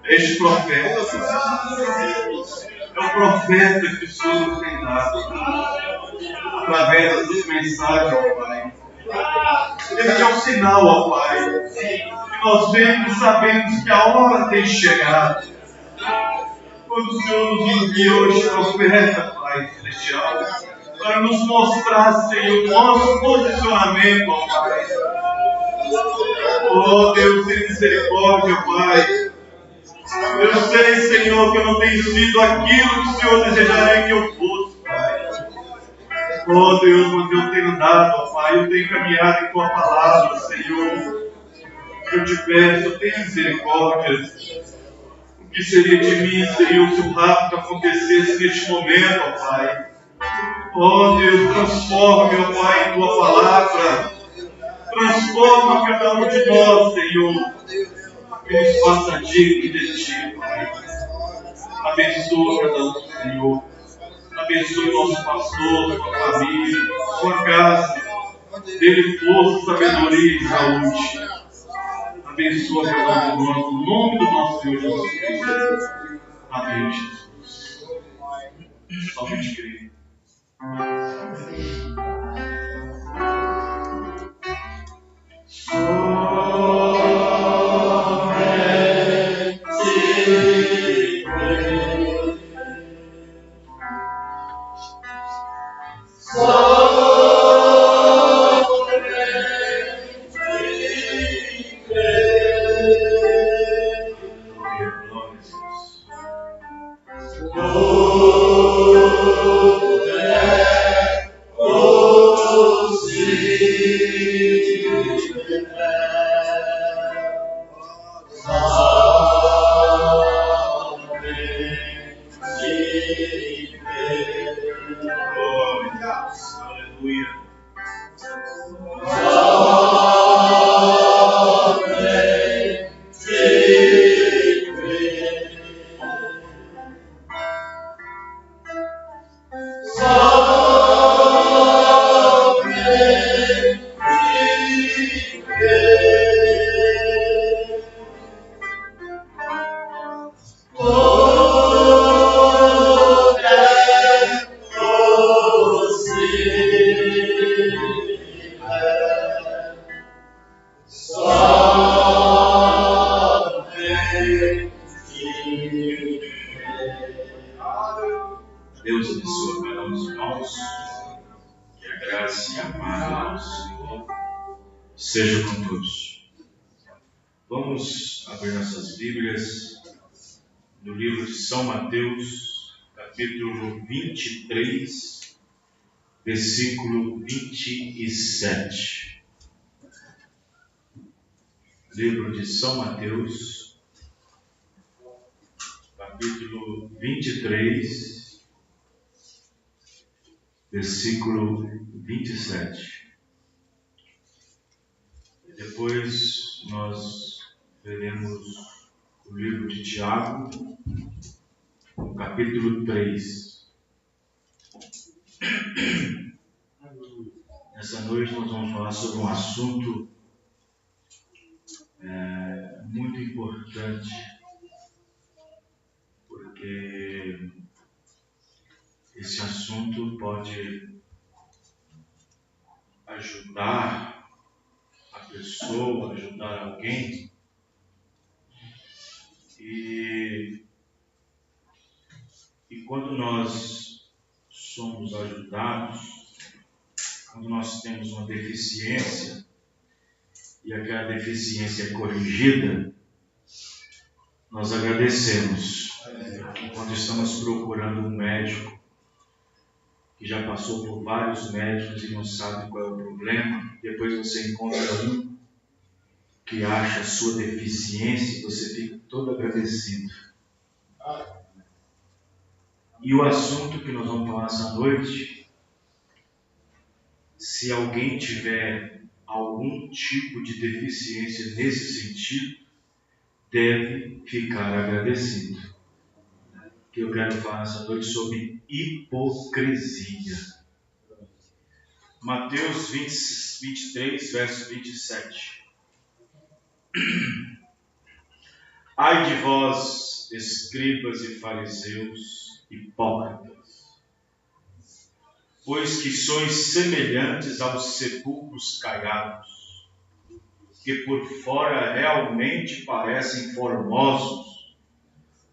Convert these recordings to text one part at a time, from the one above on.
Este profeta é o profeta que o Senhor nos tem dado através dessas mensagens, ó Pai. Este é um sinal, ó Pai, que nós vemos e sabemos que a hora tem chegado. Quando o Senhor nos enviou este profeta, Pai celestial, para nos mostrar, Senhor, o nosso posicionamento, ó Pai. Oh Deus, tem misericórdia, Pai. Eu sei, Senhor, que eu não tenho sido aquilo que o Senhor desejaria que eu fosse, Pai. Oh Deus, mas eu tenho dado, ó Pai, eu tenho caminhado em Tua palavra, Senhor. Eu te peço, tenha misericórdia. O que seria de mim, Senhor, se o rapto acontecesse neste momento, ó Pai? Oh Deus, transforma, meu Pai, em Tua palavra. Transforma cada um de nós, Senhor. Que nos faça digno de Ti, Pai. Abençoa cada um, Senhor. Abençoe nosso pastor, sua família, sua casa. Dê-lhe força, sabedoria e saúde. Abençoa cada um de nós, no nome do nosso Senhor Jesus Cristo. Amém, Jesus. Somente creio. Deus abençoe cada um dos irmãos. Que a graça e a paz do nosso Senhor seja com todos. Vamos abrir nossas Bíblias no livro de São Mateus, capítulo 23, versículo 27. Livro de São Mateus, capítulo 23, versículo 27. Depois nós veremos o livro de Tiago, no capítulo 3. Nessa noite nós vamos falar sobre um assunto muito importante, porque esse assunto pode ajudar a pessoa, ajudar alguém, e quando nós somos ajudados, quando nós temos uma deficiência e aquela deficiência é corrigida, nós agradecemos. Quando estamos procurando um médico que já passou por vários médicos e não sabe qual é o problema, depois você encontra um que acha a sua deficiência e você fica todo agradecido. E o assunto que nós vamos falar essa noite, se alguém tiver algum tipo de deficiência nesse sentido, deve ficar agradecido. Que eu quero falar essa noite sobre hipocrisia. Mateus 23, verso 27. Ai de vós, escribas e fariseus, hipócritas, pois que sois semelhantes aos sepulcros caiados, que por fora realmente parecem formosos,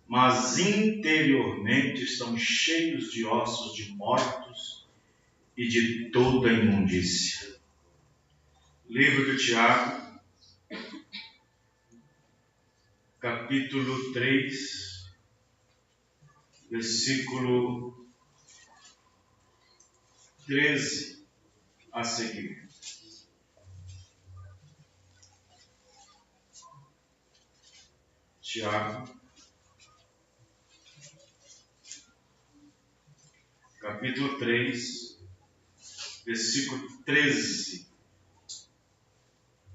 mas interiormente estão cheios de ossos de mortos e de toda imundícia. Livro de Tiago, capítulo 3, versículo 13 a seguir. Tiago, capítulo 3, versículo 13.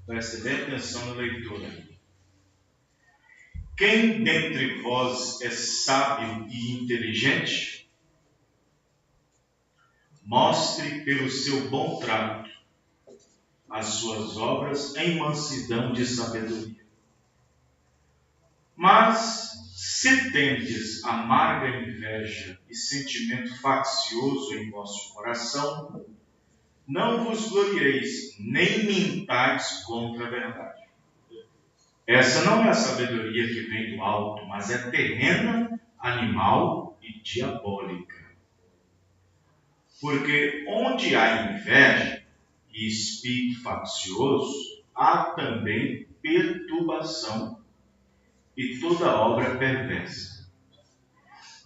Preste bem atenção na leitura. Quem dentre vós é sábio e inteligente? Mostre pelo seu bom trato as suas obras em mansidão de sabedoria. Mas, se tendes amarga inveja e sentimento faccioso em vosso coração, não vos glorieis, nem mintais contra a verdade. Essa não é a sabedoria que vem do alto, mas é terrena, animal e diabólica. Porque onde há inveja e espírito faccioso, há também perturbação e toda obra perversa.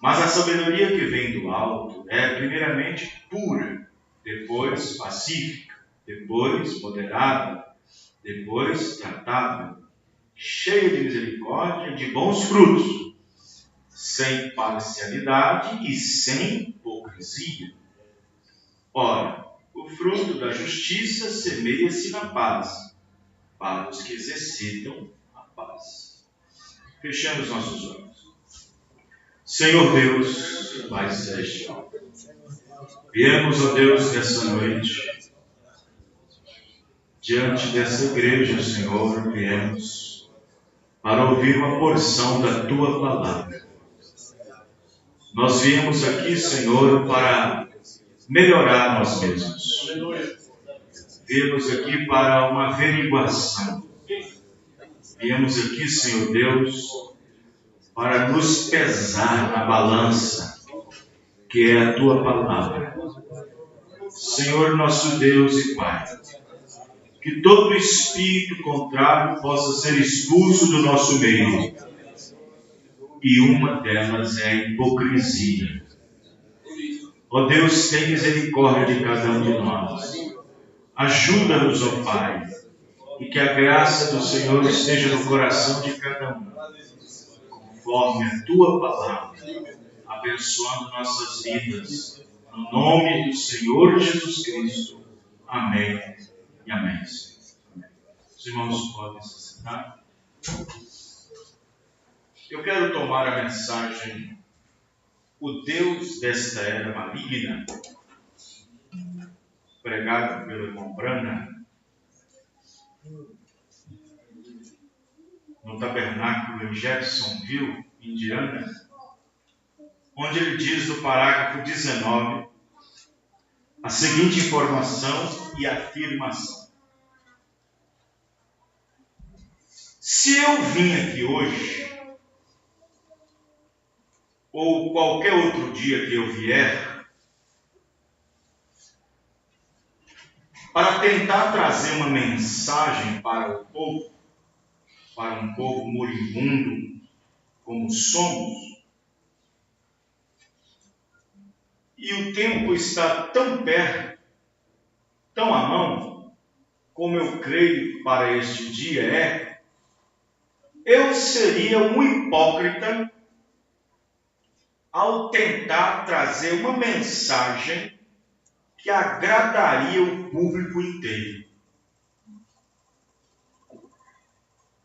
Mas a sabedoria que vem do alto é primeiramente pura, depois pacífica, depois moderada, depois tratável, cheia de misericórdia e de bons frutos, sem parcialidade e sem hipocrisia. Ora, o fruto da justiça semeia-se na paz, para os que exercitam a paz. Fechamos nossos olhos. Senhor Deus, Pai Celestial, viemos, ó Deus, nessa noite, diante dessa igreja, Senhor, viemos para ouvir uma porção da Tua Palavra. Nós viemos aqui, Senhor, para melhorar nós mesmos. Viemos aqui para uma averiguação. Viemos aqui, Senhor Deus, para nos pesar na balança, que é a Tua Palavra. Senhor nosso Deus e Pai, que todo espírito contrário possa ser expulso do nosso meio. E uma delas é a hipocrisia. Ó Deus, tem misericórdia de cada um de nós. Ajuda-nos, ó Pai, e que a graça do Senhor esteja no coração de cada um, conforme a Tua Palavra, abençoando nossas vidas, no nome do Senhor Jesus Cristo. Amém e amém. Os irmãos podem se sentar. Eu quero tomar a mensagem O Deus desta Era Maligna, pregado pelo irmão Branham, no tabernáculo em Jeffersonville, Indiana, onde ele diz no parágrafo 19 a seguinte informação e afirmação. Se eu vim aqui hoje, ou qualquer outro dia que eu vier, para tentar trazer uma mensagem para o povo, para um povo moribundo como somos, e o tempo está tão perto, tão à mão, como eu creio para este dia é, eu seria um hipócrita ao tentar trazer uma mensagem que agradaria o público inteiro,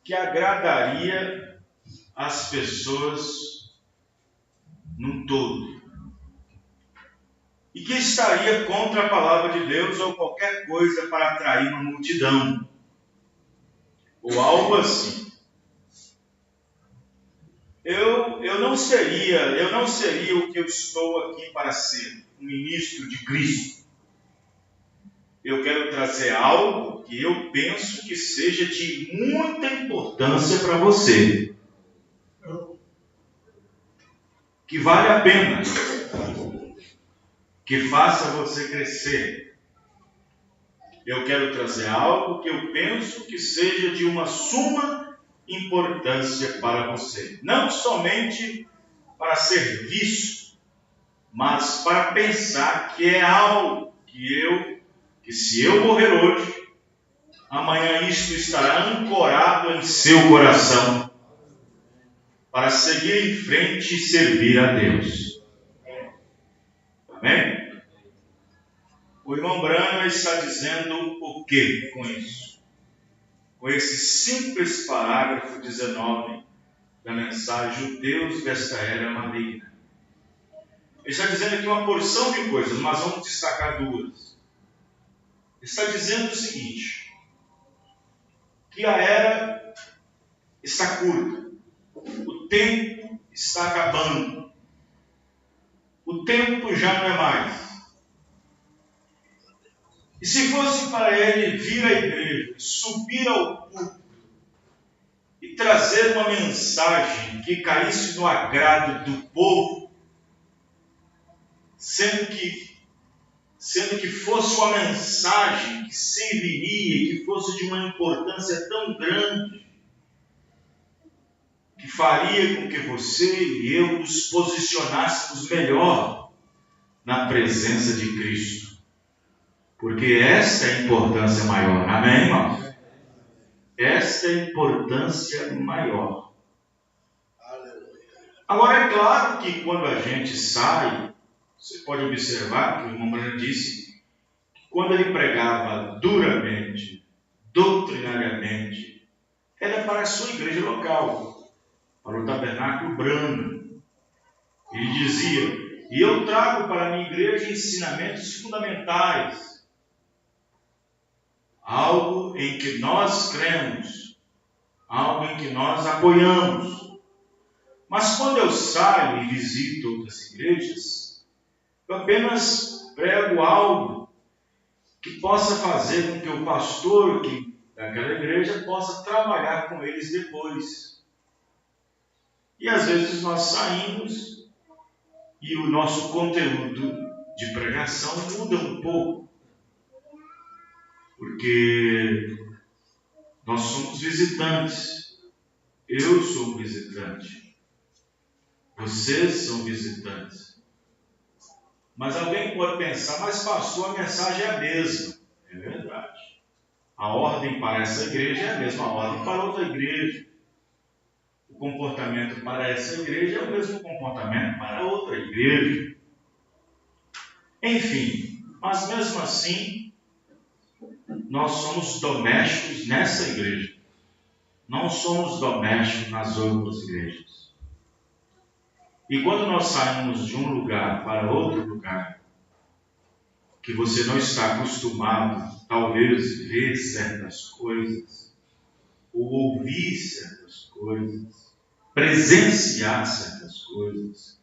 que agradaria as pessoas num todo, e que estaria contra a palavra de Deus ou qualquer coisa para atrair uma multidão, ou algo assim. eu não seria o que eu estou aqui para ser, um ministro de Cristo. Eu quero trazer algo que eu penso que seja de muita importância para você, que vale a pena, que faça você crescer. Eu quero trazer algo que eu penso que seja de uma suma importância para você, não somente para ser visto, mas para pensar que é algo que se eu morrer hoje, amanhã isto estará ancorado em seu coração, para seguir em frente e servir a Deus. Amém? O irmão Branham está dizendo o que com isso? Com esse simples parágrafo 19 da mensagem Judeus desta era maligna. Ele está dizendo aqui uma porção de coisas, mas vamos destacar duas. Ele está dizendo o seguinte, que a era está curta, o tempo está acabando, o tempo já não é mais. E se fosse para ele vir à igreja, subir ao púlpito e trazer uma mensagem que caísse no agrado do povo, sendo que fosse uma mensagem que serviria, que fosse de uma importância tão grande, que faria com que você e eu nos posicionássemos melhor na presença de Cristo. Porque esta é a importância maior. Amém, irmãos? Esta é a importância maior. Agora, é claro que quando a gente sai, você pode observar que o irmão Branham disse que quando ele pregava duramente, doutrinariamente, era para a sua igreja local, para o tabernáculo Branham. Ele dizia, e eu trago para a minha igreja ensinamentos fundamentais, algo em que nós cremos, algo em que nós apoiamos. Mas quando eu saio e visito outras igrejas, eu apenas prego algo que possa fazer com que o pastor daquela igreja possa trabalhar com eles depois. E às vezes nós saímos e o nosso conteúdo de pregação muda um pouco. Porque nós somos visitantes. Eu sou um visitante. Vocês são visitantes. Mas alguém pode pensar, mas pastor, a mensagem é a mesma. É verdade. A ordem para essa igreja é a mesma ordem para outra igreja. O comportamento para essa igreja é o mesmo comportamento para outra igreja. Enfim, mas mesmo assim, nós somos domésticos nessa igreja. Não somos domésticos nas outras igrejas. E quando nós saímos de um lugar para outro lugar, que você não está acostumado, talvez, ver certas coisas, ou ouvir certas coisas, presenciar certas coisas,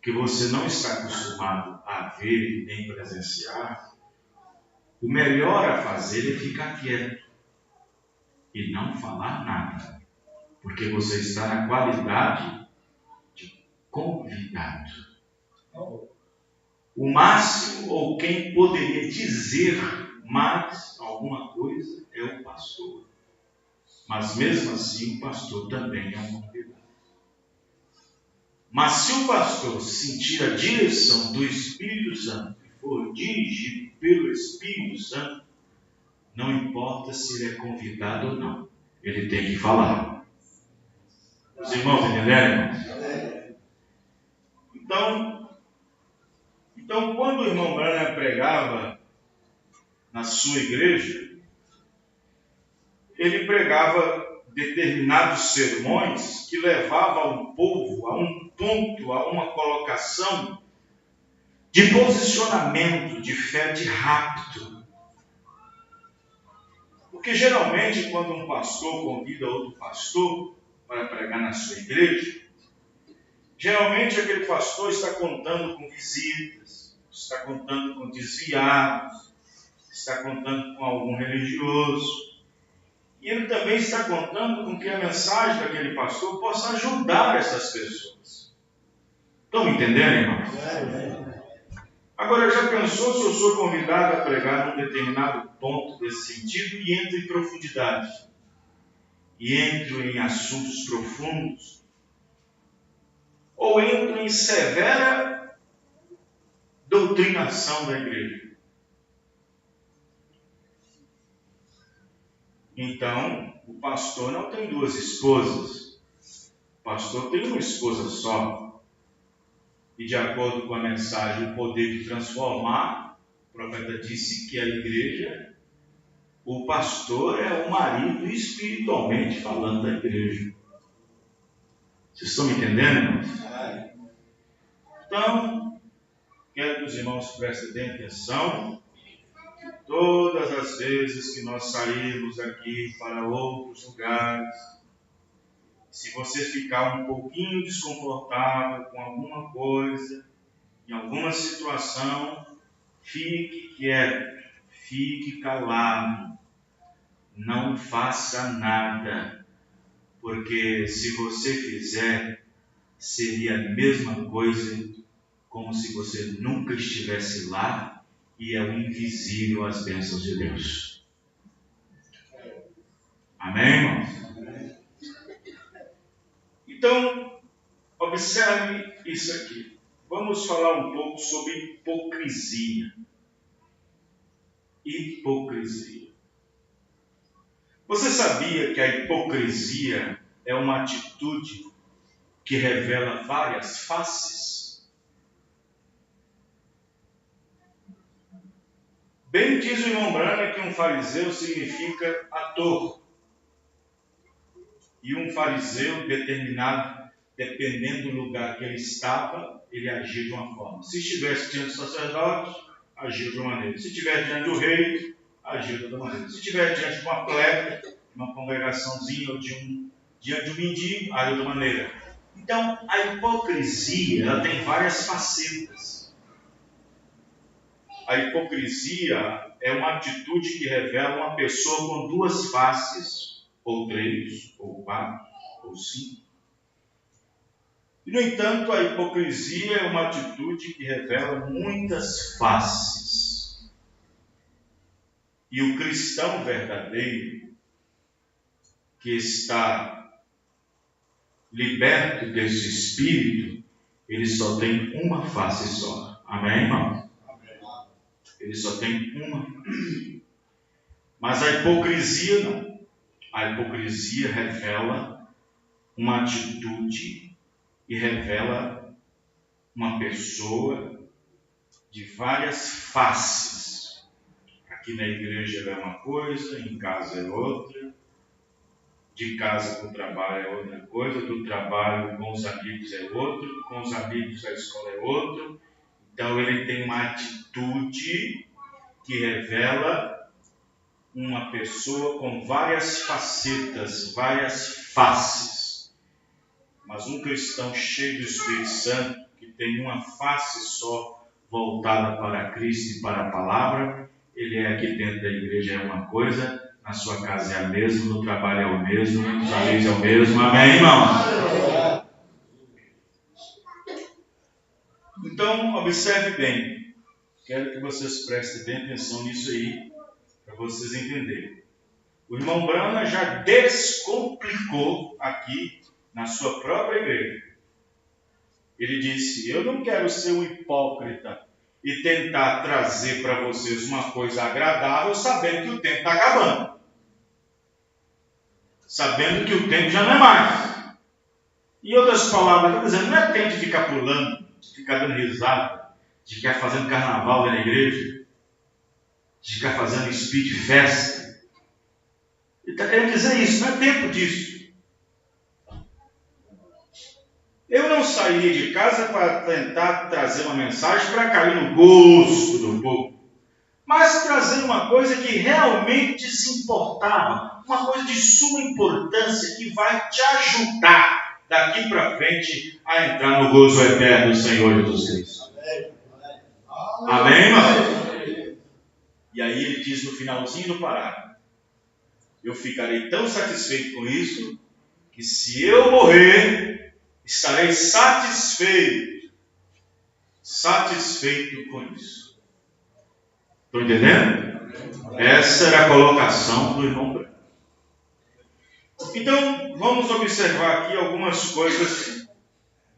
que você não está acostumado a ver nem presenciar, o melhor a fazer é ficar quieto e não falar nada, porque você está na qualidade de convidado. O máximo, ou quem poderia dizer mais alguma coisa, é o pastor. Mas mesmo assim, o pastor também é um convidado. Mas se o pastor sentir a direção do Espírito Santo, e for dirigido pelo Espírito Santo, não importa se ele é convidado ou não, ele tem que falar. Os irmãos entenderam? Então, quando o irmão Branham pregava na sua igreja, ele pregava determinados sermões que levavam o povo a um ponto, a uma colocação de posicionamento, de fé, de rapto. Porque geralmente, quando um pastor convida outro pastor para pregar na sua igreja, Geralmente aquele pastor está contando com visitas, está contando com desviados, está contando com algum religioso. E ele também está contando com que a mensagem daquele pastor possa ajudar essas pessoas. Estão me entendendo, irmãos? Agora, já pensou se eu sou convidado a pregar num determinado ponto desse sentido e entro em profundidade? E entro em assuntos profundos? Ou entro em severa doutrinação da igreja? Então, o pastor não tem duas esposas. O pastor tem uma esposa só. E de acordo com a mensagem, o poder de transformar, o profeta disse que a igreja, o pastor é o marido espiritualmente falando da igreja. Vocês estão me entendendo, irmãos? Então, quero que os irmãos prestem bem atenção. Todas as vezes que nós sairmos aqui para outros lugares, se você ficar um pouquinho desconfortável com alguma coisa, em alguma situação, fique quieto, fique calado, não faça nada, porque se você fizer, seria a mesma coisa como se você nunca estivesse lá e é o invisível às bênçãos de Deus. Amém, irmãos? Então, observe isso aqui. Vamos falar um pouco sobre hipocrisia. Hipocrisia. Você sabia que a hipocrisia é uma atitude que revela várias faces? Bem diz o irmão Branham que um fariseu significa ator. E um fariseu determinado, dependendo do lugar que ele estava, ele agia de uma forma. Se estivesse diante do sacerdote, agia de uma maneira. Se estiver diante do rei, agia de outra maneira. Se estiver diante de uma plebe, de uma congregaçãozinha ou diante de um mendigo, agia de outra maneira. Então, a hipocrisia ela tem várias facetas. A hipocrisia é uma atitude que revela uma pessoa com duas faces, ou três, ou quatro, ou cinco. E, no entanto, a hipocrisia é uma atitude que revela muitas faces. E o cristão verdadeiro, que está liberto desse espírito, ele só tem uma face só. Amém, irmão? Ele só tem uma. Mas a hipocrisia não. A hipocrisia revela uma atitude e revela uma pessoa de várias faces. Aqui na igreja é uma coisa, em casa é outra, de casa para o trabalho é outra coisa, do trabalho com os amigos é outro, com os amigos da escola é outro. Então ele tem uma atitude que revela uma pessoa com várias facetas, várias faces. Mas um cristão cheio do Espírito Santo, que tem uma face só voltada para Cristo e para a palavra, ele é aqui dentro da igreja é uma coisa, na sua casa é a mesma, no trabalho é o mesmo, nos amigos é o mesmo. Amém, irmão? Então, observe bem. Quero que vocês prestem bem atenção nisso aí, para vocês entenderem. O irmão Branham já descomplicou aqui na sua própria igreja. Ele disse: eu não quero ser um hipócrita e tentar trazer para vocês uma coisa agradável, sabendo que o tempo está acabando. Sabendo que o tempo já não é mais. Em outras palavras, está dizendo, não é tempo de ficar pulando, de ficar dando risada, de ficar fazendo carnaval dentro da igreja, de ficar fazendo speed festa. Ele está querendo dizer isso, não é tempo disso. Eu não saí de casa para tentar trazer uma mensagem para cair no gosto do povo, mas trazer uma coisa que realmente se importava, uma coisa de suma importância que vai te ajudar daqui para frente a entrar no gozo eterno do Senhor Jesus Cristo. Amém, irmão? E aí ele diz no finalzinho do parágrafo: eu ficarei tão satisfeito com isso, que se eu morrer, estarei satisfeito com isso. Estão entendendo? Essa era a colocação do irmão Branham. Então, vamos observar aqui algumas coisas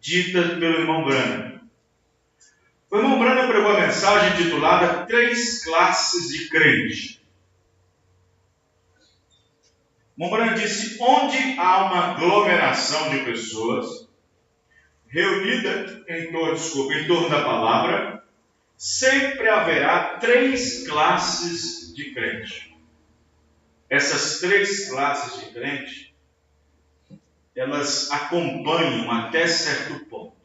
ditas pelo irmão Branham. O irmão Branham pregou a mensagem titulada 3 classes de crente. O irmão Branham disse: onde há uma aglomeração de pessoas reunida em torno da palavra, sempre haverá 3 classes de crente. Essas 3 classes de crente, elas acompanham até certo ponto.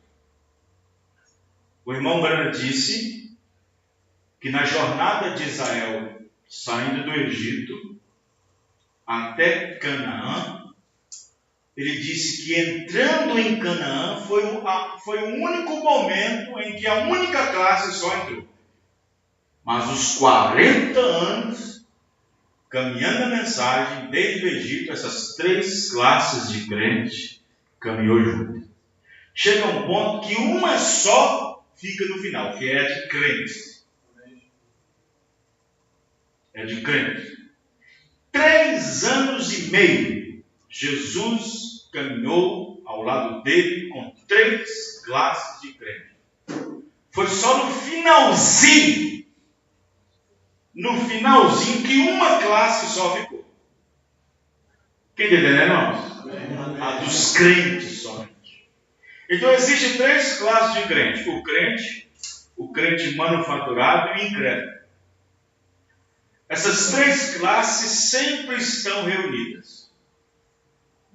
O irmão Branham disse que na jornada de Israel, saindo do Egito até Canaã, ele disse que entrando em Canaã foi o único momento em que a única classe só entrou. Mas os 40 anos, caminhando a mensagem, desde o Egito, essas 3 classes de crente caminhou junto. Chega um ponto que uma só fica no final, que é a de crentes. É de crentes. 3 anos e meio, Jesus caminhou ao lado dele com 3 classes de crente. Foi só no finalzinho que uma classe só ficou. Quem entendeu, irmãos? A dos crentes somente. Então existem 3 classes de crente: o crente manufaturado e o incrédulo. Essas 3 classes sempre estão reunidas.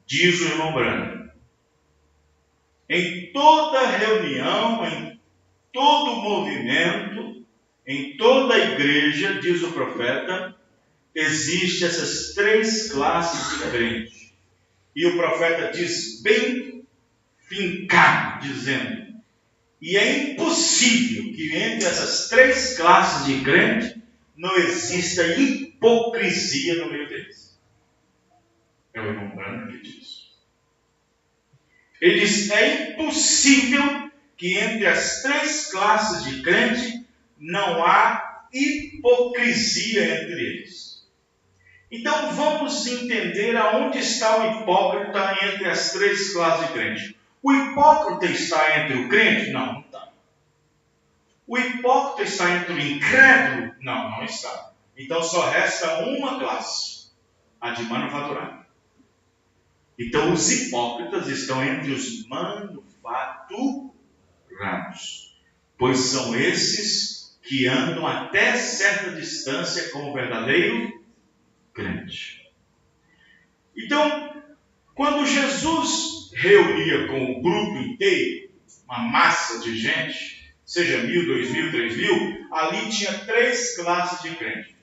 Diz o irmão Branham: em toda reunião, em todo movimento, em toda igreja, diz o profeta, existem essas 3 classes de crente. E o profeta diz bem fincado, dizendo: e é impossível que entre essas 3 classes de crente não exista hipocrisia no meio deles. É o irmão Branham que diz. Ele diz: é impossível que entre as 3 classes de crente não há hipocrisia entre eles. Então vamos entender aonde está o hipócrita entre as 3 classes de crente. O hipócrita está entre o crente? Não, não está. O hipócrita está entre o incrédulo? Não, não está. Então só resta uma classe, a de manufaturado. Então os hipócritas estão entre os manufaturados, pois são esses que andam até certa distância como verdadeiro crente. Então, quando Jesus reunia com o grupo inteiro, uma massa de gente, seja 1.000, 2.000, 3.000, ali tinha 3 classes de crente.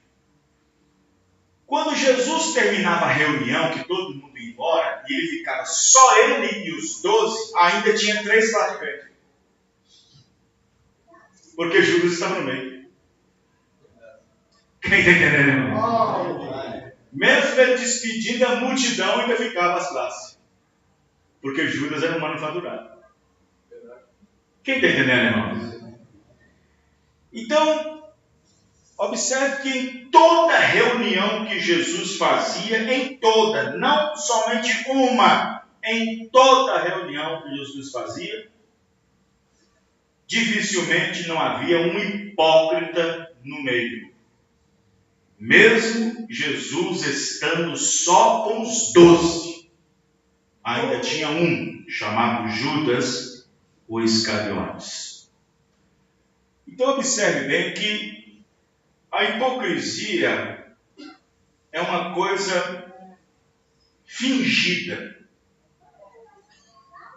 Quando Jesus terminava a reunião, que todo mundo ia embora, e ele ficava só ele e os 12, ainda tinha 3 classes de crente. Porque Judas estava no meio. Quem está entendendo, irmão? Mesmo ele despedindo a multidão, ainda ficava as classes. Porque Judas era um manufaturado. Quem está entendendo, irmão? Então, observe que em toda reunião que Jesus fazia, em toda, não somente uma, em toda reunião que Jesus fazia, dificilmente não havia um hipócrita no meio. Mesmo Jesus estando só com os 12, ainda tinha um chamado Judas, o Iscariotes. Então observe bem que a hipocrisia é uma coisa fingida.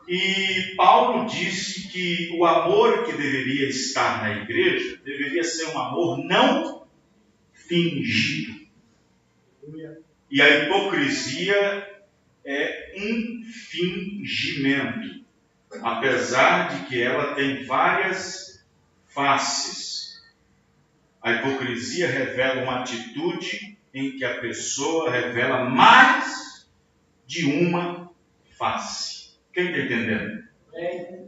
E Paulo disse que o amor que deveria estar na igreja deveria ser um amor não fingido. E a hipocrisia é um fingimento, apesar de que ela tem várias faces. A hipocrisia revela uma atitude em que a pessoa revela mais de uma face. Quem está entendendo?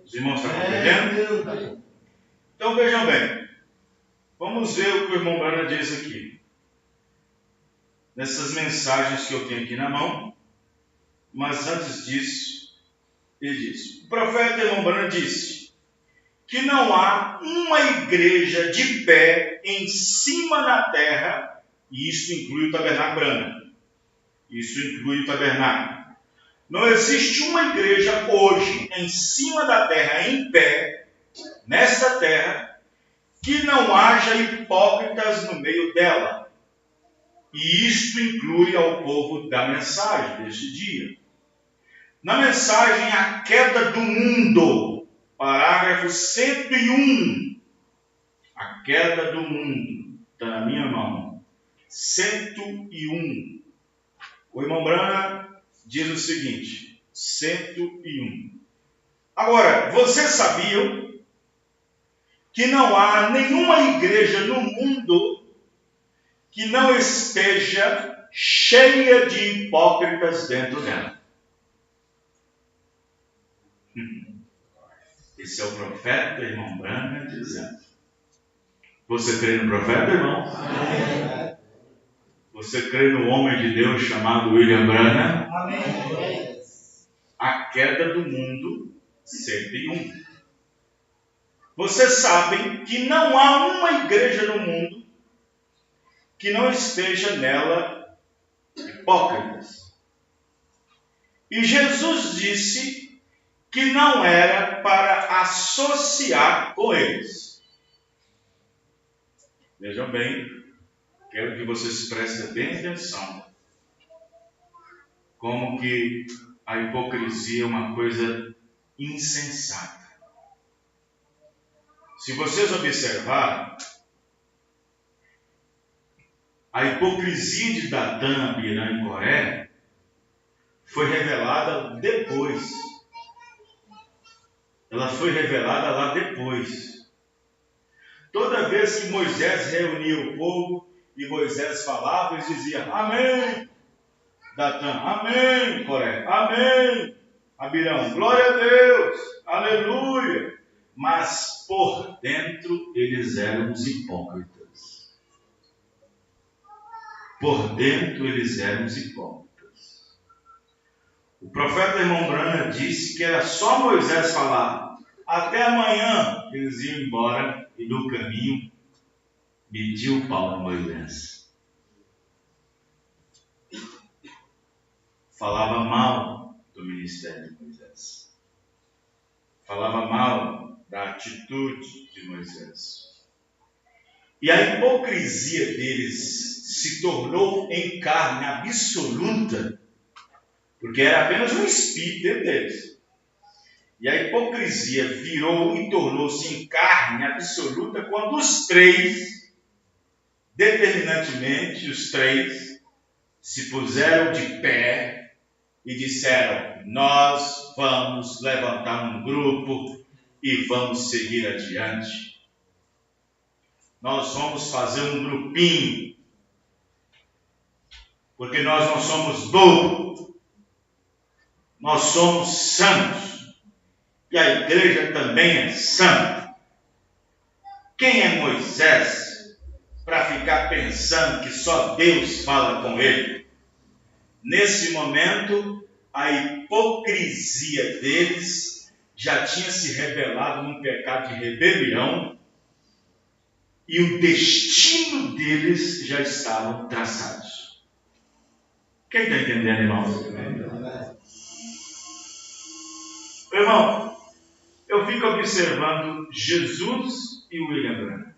Os irmãos estão compreendendo? Então vejam bem, vamos ver o que o irmão Branham diz aqui. Nessas mensagens que eu tenho aqui na mão, mas antes disso, ele diz: o profeta irmão Branham disse que não há uma igreja de pé em cima da terra, e isso inclui o tabernáculo Branham. Isso inclui o tabernáculo. Não existe uma igreja hoje em cima da terra, em pé, nesta terra, que não haja hipócritas no meio dela. E isto inclui ao povo da mensagem deste dia. Na mensagem A Queda do Mundo, parágrafo 101. A Queda do Mundo, está na minha mão. 101. O irmão Branham diz o seguinte, 101. Agora, vocês sabiam que não há nenhuma igreja no mundo que não esteja cheia de hipócritas dentro dela? Esse é o profeta, irmão Branham, dizendo. Você crê no profeta, irmão? Amém. Você crê no homem de Deus chamado William Branham? Amém. A Queda do Mundo, 101. Vocês sabem que não há uma igreja no mundo que não esteja nela hipócritas. E Jesus disse que não era para associar com eles. Vejam bem, quero que vocês prestem bem atenção. Como que a hipocrisia é uma coisa insensata. Se vocês observarem, a hipocrisia de Datã, Abiram e Coré foi revelada depois. Ela foi revelada lá depois. Toda vez que Moisés reunia o povo e Moisés falava, eles diziam: amém. Datã, amém. Coré, amém. Abirão, glória a Deus, aleluia. Mas por dentro eles eram os hipócritas. Por dentro eles eram os hipócritas. O profeta irmão Branham disse que era só Moisés falar. Até amanhã eles iam embora e no caminho metia o pau no Moisés. Falava mal do ministério de Moisés. Falava mal da atitude de Moisés. E a hipocrisia deles se tornou em carne absoluta, porque era apenas um espírito dentro deles. E a hipocrisia virou e tornou-se em carne absoluta quando os três, determinantemente os três, se puseram de pé e disseram: nós vamos levantar um grupo e vamos seguir adiante. Nós vamos fazer um grupinho, porque nós não somos bobos, nós somos santos. E a igreja também é santa. Quem é Moisés para ficar pensando que só Deus fala com ele? Nesse momento, a hipocrisia deles já tinha se revelado num pecado de rebelião e o destino deles já estavam traçados. Quem está entendendo, irmãos? Irmão, eu fico observando Jesus e William Branham.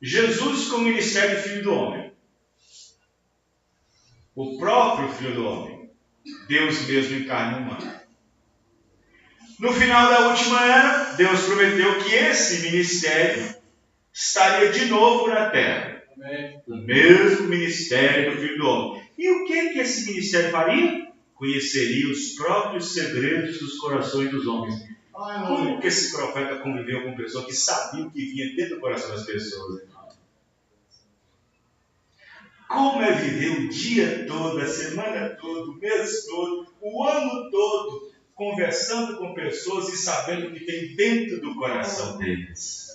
Jesus com o ministério Filho do Homem. O próprio Filho do Homem. Deus mesmo em carne humana. No final da última era, Deus prometeu que esse ministério estaria de novo na terra. Amém. O mesmo ministério do Filho do Homem. E o que esse ministério faria? conheceria os próprios segredos dos corações dos homens. Como que esse profeta conviveu com pessoas que sabiam o que vinha dentro do coração das pessoas? Como é viver o dia todo, a semana toda, o mês todo, o ano todo, conversando com pessoas e sabendo o que tem dentro do coração deles?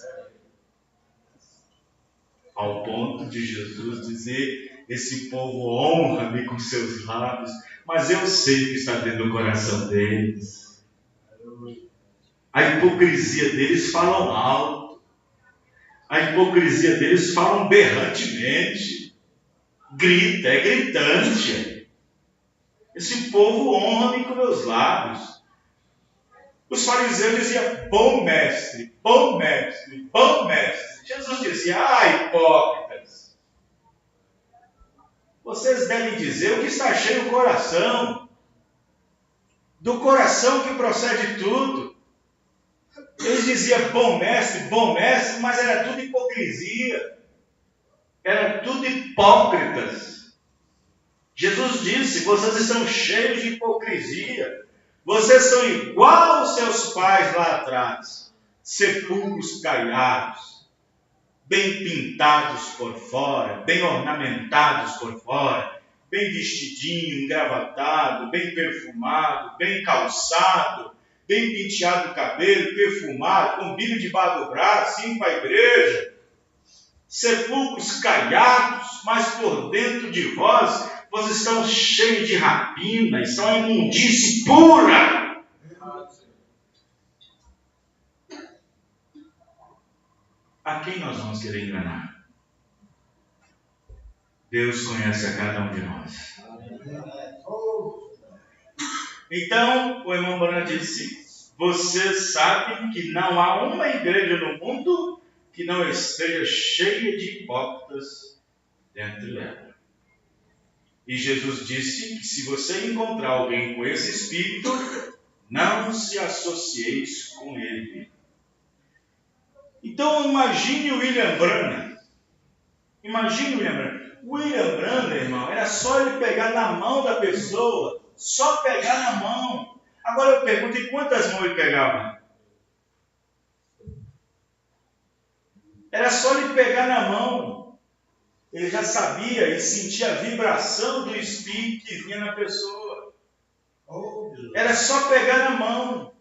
Ao ponto de Jesus dizer: esse povo honra-me com seus lábios, mas eu sei o que está dentro do coração deles. A hipocrisia deles falam alto. A hipocrisia deles falam berrantemente. Grita, é gritante. Esse povo honra-me com meus lábios. Os fariseus diziam: bom mestre, bom mestre, bom mestre. Jesus dizia: hipócritas, vocês devem dizer o que está cheio do coração. Do coração que procede tudo. Eles diziam bom mestre, mas era tudo hipocrisia. Era tudo hipócritas. Jesus disse: vocês estão cheios de hipocrisia. Vocês são igual aos seus pais lá atrás. Sepulcros caiados, bem pintados por fora, bem ornamentados por fora, bem vestidinho, engravatado, bem perfumado, bem calçado, bem penteado o cabelo, perfumado, com Bíblia debaixo do braço, indo para a igreja. Sepulcros caiados, mas por dentro de vós estão cheios de rapina, estão a imundície pura. A quem nós vamos querer enganar? Deus conhece a cada um de nós. Então, o irmão Branham disse: vocês sabem que não há uma igreja no mundo que não esteja cheia de hipócritas dentro dela. E Jesus disse que se você encontrar alguém com esse espírito, não se associeis com ele. Então imagine o William Branham. William Branham, irmão, era só ele pegar na mão da pessoa. Só pegar na mão. Agora eu pergunto: em quantas mãos ele pegava? Era só ele pegar na mão. Ele já sabia e sentia a vibração do espírito que vinha na pessoa. Era só pegar na mão.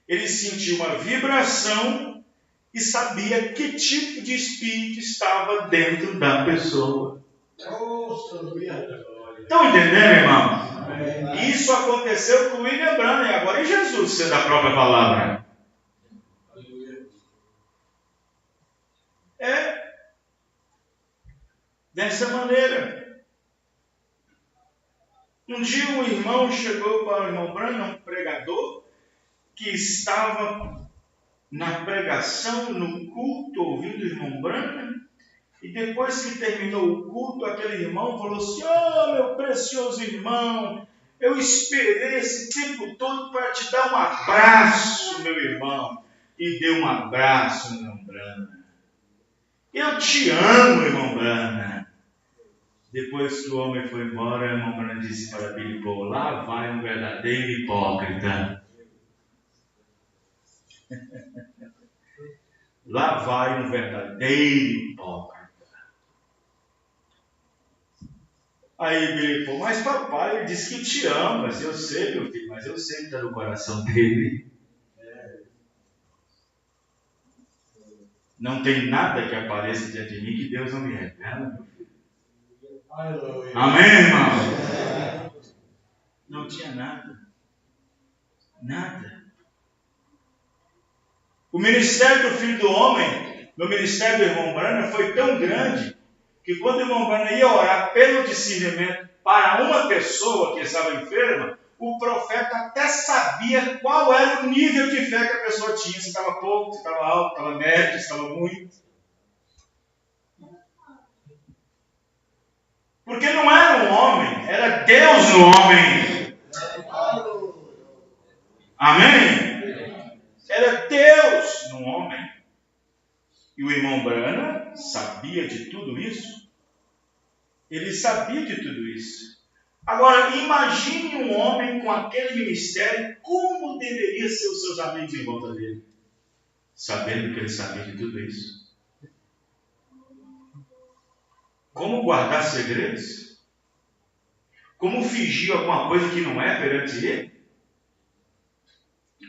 Ele sentia uma vibração e sabia que tipo de espírito estava dentro da pessoa. Estão entendendo, irmão? Isso aconteceu com William Branham. Agora em Jesus, sendo a própria palavra. Dessa maneira. Um dia um irmão chegou para o irmão Branham, um pregador, que estava na pregação, no culto, ouvindo o irmão Branham, e depois que terminou o culto, aquele irmão falou assim: meu precioso irmão, eu esperei esse tempo todo para te dar um abraço, meu irmão. E deu um abraço no irmão Branham. Eu te amo, irmão Branham. Depois que o homem foi embora, o irmão Branham disse para Billy Paul: lá vai um verdadeiro hipócrita. Lá vai um verdadeiro hipócrita. Aí Billy Paul: mas papai, ele disse que te ama. Mas eu sei, meu filho, mas eu sei que está no coração dele. Não tem nada que apareça diante de mim que Deus não me revela, meu filho. Amém, irmão? Não tinha nada. Nada. O ministério do Filho do Homem, no ministério do irmão Branham, foi tão grande que quando o irmão Branham ia orar pelo discernimento para uma pessoa que estava enferma, o profeta até sabia qual era o nível de fé que a pessoa tinha, se estava pouco, se estava alto, se estava médio, se estava muito. Porque não era um homem, era Deus no homem. Amém? Era Deus no homem. E o irmão Branham sabia de tudo isso. Ele sabia de tudo isso. Agora, imagine um homem com aquele ministério, como deveria ser os seus amigos em volta dele, sabendo que ele sabia de tudo isso. Como guardar segredos? Como fingir alguma coisa que não é perante ele?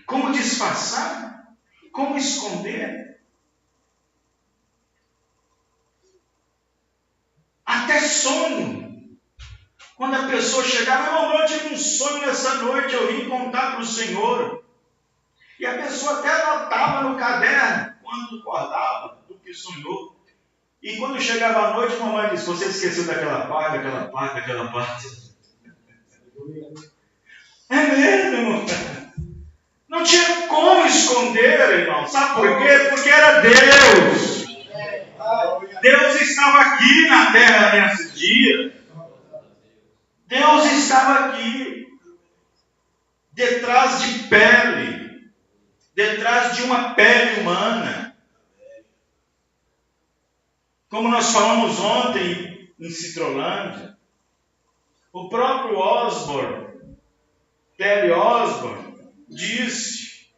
Como disfarçar? Como esconder? Até sonho. Quando a pessoa chegava, irmão, eu tive um sonho nessa noite, eu vim contar para o Senhor. E a pessoa até anotava no caderno, quando acordava, do que sonhou. E quando chegava à noite, a mamãe disse, você esqueceu daquela parte, daquela parte, daquela parte. É mesmo, irmão. Não tinha como esconder, irmão. Sabe por quê? Porque era Deus. Deus estava aqui na terra nesse dia. Deus estava aqui. Detrás de pele. Detrás de uma pele humana. Como nós falamos ontem em Citrolândia, o próprio Osborne, Terry Osborne, disse: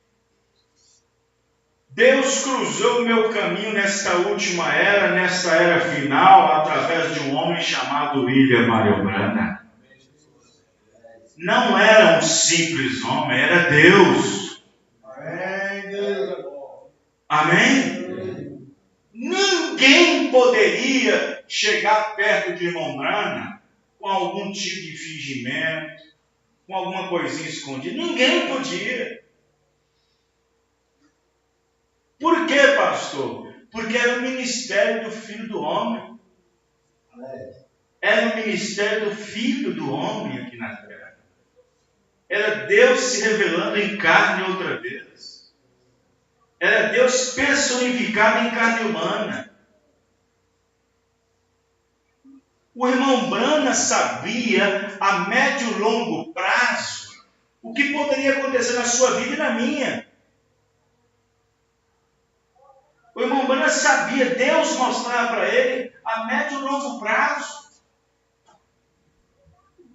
Deus cruzou o meu caminho nesta última era, nesta era final, através de um homem chamado William Marion Branham. Não era um simples homem, era Deus. Amém? Ninguém poderia chegar perto de irmão Branham com algum tipo de fingimento, com alguma coisinha escondida. Ninguém podia. Por quê, pastor? Porque era o ministério do Filho do Homem. Era o ministério do Filho do Homem aqui na terra. Era Deus se revelando em carne outra vez. Era Deus personificado em carne humana. O irmão Branham sabia a médio e longo prazo o que poderia acontecer na sua vida e na minha. O irmão Branham sabia, Deus mostrava para ele a médio e longo prazo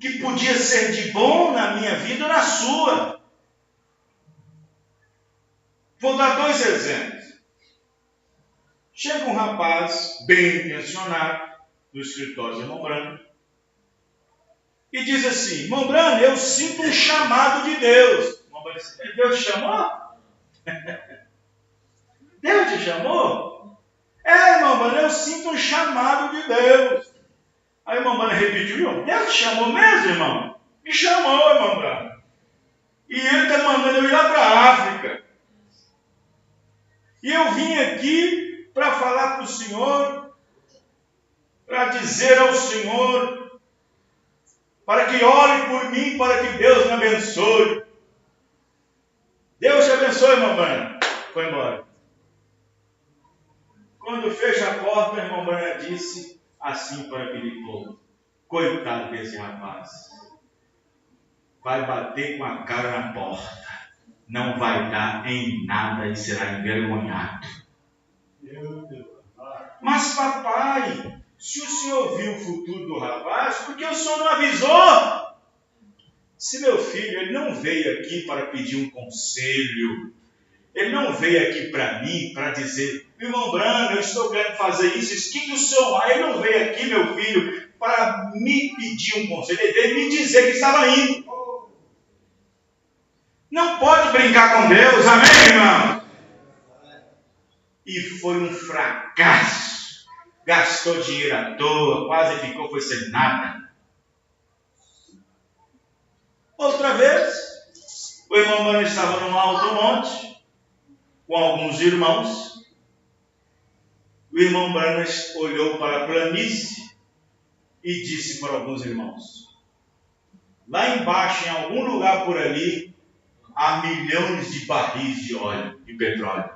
que podia ser de bom na minha vida ou na sua. Vou dar 2 exemplos. Chega um rapaz bem intencionado no escritório do irmão Branham e diz assim: irmão Branham, eu sinto um chamado de Deus. O irmão Branham diz: Deus te chamou? Deus te chamou? Irmão Branham, eu sinto um chamado de Deus. Aí o irmão Branham repetiu: Deus te chamou mesmo, irmão? Me chamou, irmão Branham. E ele está mandando eu ir lá para a África. E eu vim aqui para falar para o Senhor, para dizer ao Senhor, para que ore por mim, para que Deus me abençoe. Deus te abençoe, irmão Branham. Foi embora. Quando fecha a porta, o irmão Branham disse assim para aquele povo: coitado desse rapaz. Vai bater com a cara na porta. Não vai dar em nada e será envergonhado. Mas papai, se o senhor viu o futuro do rapaz, por que o senhor não avisou? Se meu filho, ele não veio aqui para pedir um conselho. Ele não veio aqui para mim para dizer: irmão Branham, eu estou querendo fazer isso, que o senhor... Ele não veio aqui, meu filho, para me pedir um conselho. Ele veio me dizer que estava indo. Não pode brincar com Deus, amém, irmão? E foi um fracasso. Gastou dinheiro à toa, quase ficou, foi sem nada. Outra vez, o irmão Branham estava num alto monte, com alguns irmãos. O irmão Branham olhou para a planície e disse para alguns irmãos: lá embaixo, em algum lugar por ali, há milhões de barris de óleo, de petróleo.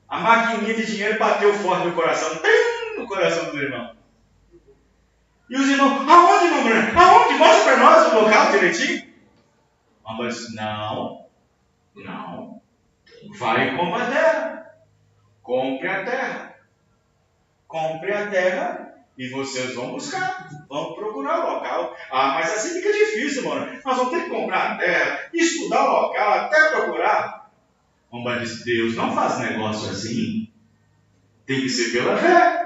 A maquininha de dinheiro bateu forte no coração, no coração do irmão. E os irmãos: aonde, irmão Branham? Aonde? Mostra para nós o local direitinho. O irmão disse: não. Vai e compra a terra. Compre a terra. Compre a terra E vocês vão buscar, vão procurar o local. Ah, mas assim fica difícil, mano. Nós vamos ter que comprar a terra, estudar o local, até procurar. Mas disse, Deus não faz negócio assim. Tem que ser pela fé.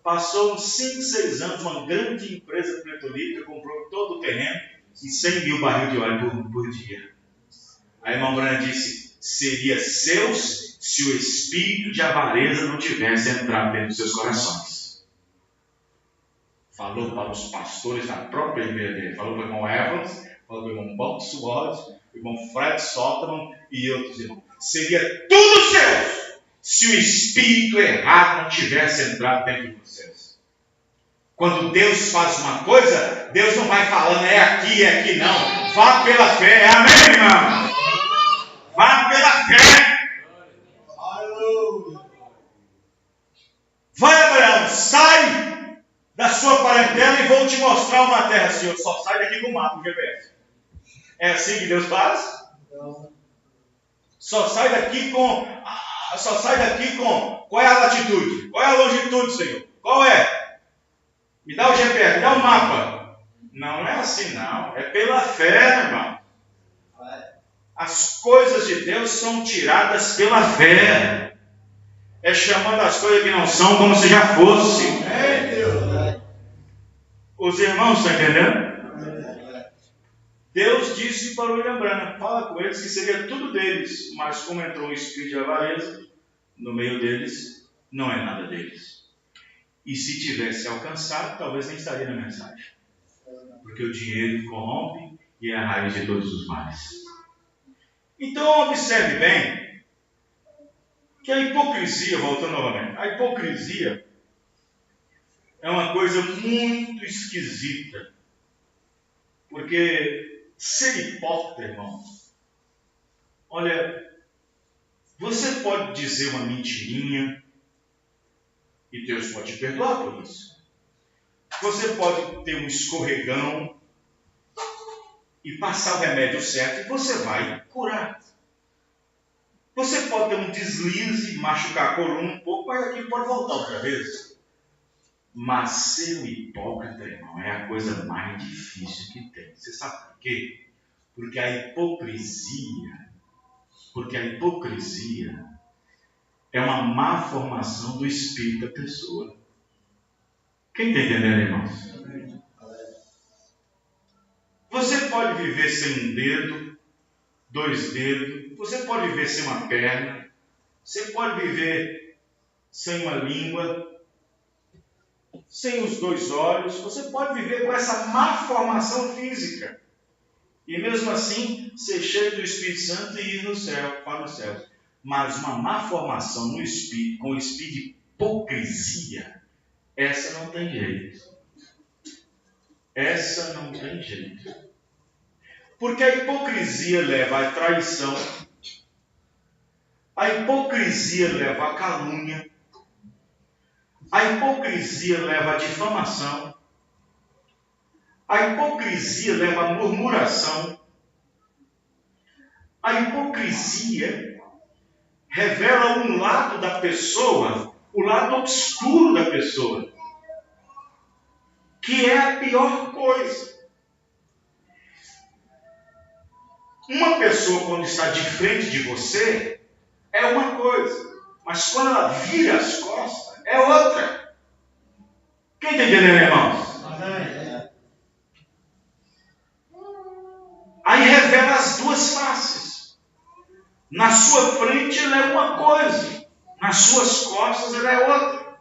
Passou uns 5, 6 anos, uma grande empresa petrolífera comprou todo o terreno e 100 mil barris de óleo por dia. Aí a irmã Brana disse, seria seus se o espírito de avareza não tivesse entrado dentro dos seus corações. Falou para os pastores da própria igreja dele, falou para o irmão Evans, falou para o irmão Bob Sword, o irmão Fred Sotman e outros irmãos. Seria tudo seu se o espírito errado não tivesse entrado dentro de vocês. Quando Deus faz uma coisa, Deus não vai falando é aqui não. Vá pela fé, amém, irmão? Vá pela fé. Vai, Abraão, sai da sua parentela e vou te mostrar uma terra, Senhor. Só sai daqui com o mapa, o GPS. É assim que Deus faz? Não. Só sai daqui com... Qual é a latitude? Qual é a longitude, Senhor? Qual é? Me dá o GPS, me dá o mapa. Não é assim, não. É pela fé, irmão. As coisas de Deus são tiradas pela fé. É chamando as coisas que não são como se já fossem. É, Deus. Os irmãos estão entendendo? Deus disse para o William Branham, fala com eles que seria tudo deles, mas como entrou um espírito de avareza no meio deles, não é nada deles. E se tivesse alcançado, talvez nem estaria na mensagem. Porque o dinheiro corrompe e é a raiz de todos os males. Então observe bem que a hipocrisia, voltando novamente, a hipocrisia é uma coisa muito esquisita. Porque ser hipócrita, irmão, olha, você pode dizer uma mentirinha e Deus pode te perdoar por isso. Você pode ter um escorregão e passar o remédio certo e você vai curar. Você pode ter um deslize, machucar a coluna um pouco, mas aquilo pode voltar outra vez. Mas ser um hipócrita, irmão, é a coisa mais difícil que tem. Você sabe por quê? Porque a hipocrisia é uma má formação do espírito da pessoa. Quem está entendendo, irmãos? Você pode viver sem um dedo, 2 dedos, você pode viver sem uma perna, você pode viver sem uma língua, sem os 2 olhos, você pode viver com essa má formação física. E mesmo assim, ser cheio do Espírito Santo e ir no céu, para o céu. Mas uma má formação no Espírito, com o espírito de hipocrisia, essa não tem jeito. Essa não tem jeito. Porque a hipocrisia leva à traição, a hipocrisia leva à calúnia, a hipocrisia leva à difamação, a hipocrisia leva à murmuração, a hipocrisia revela um lado da pessoa, o lado obscuro da pessoa, que é a pior coisa. Uma pessoa, quando está de frente de você, é uma coisa, mas quando ela vira as costas, é outra. Quem está entendendo, irmãos? Aí revela as 2 faces. Na sua frente ela é uma coisa, nas suas costas ela é outra.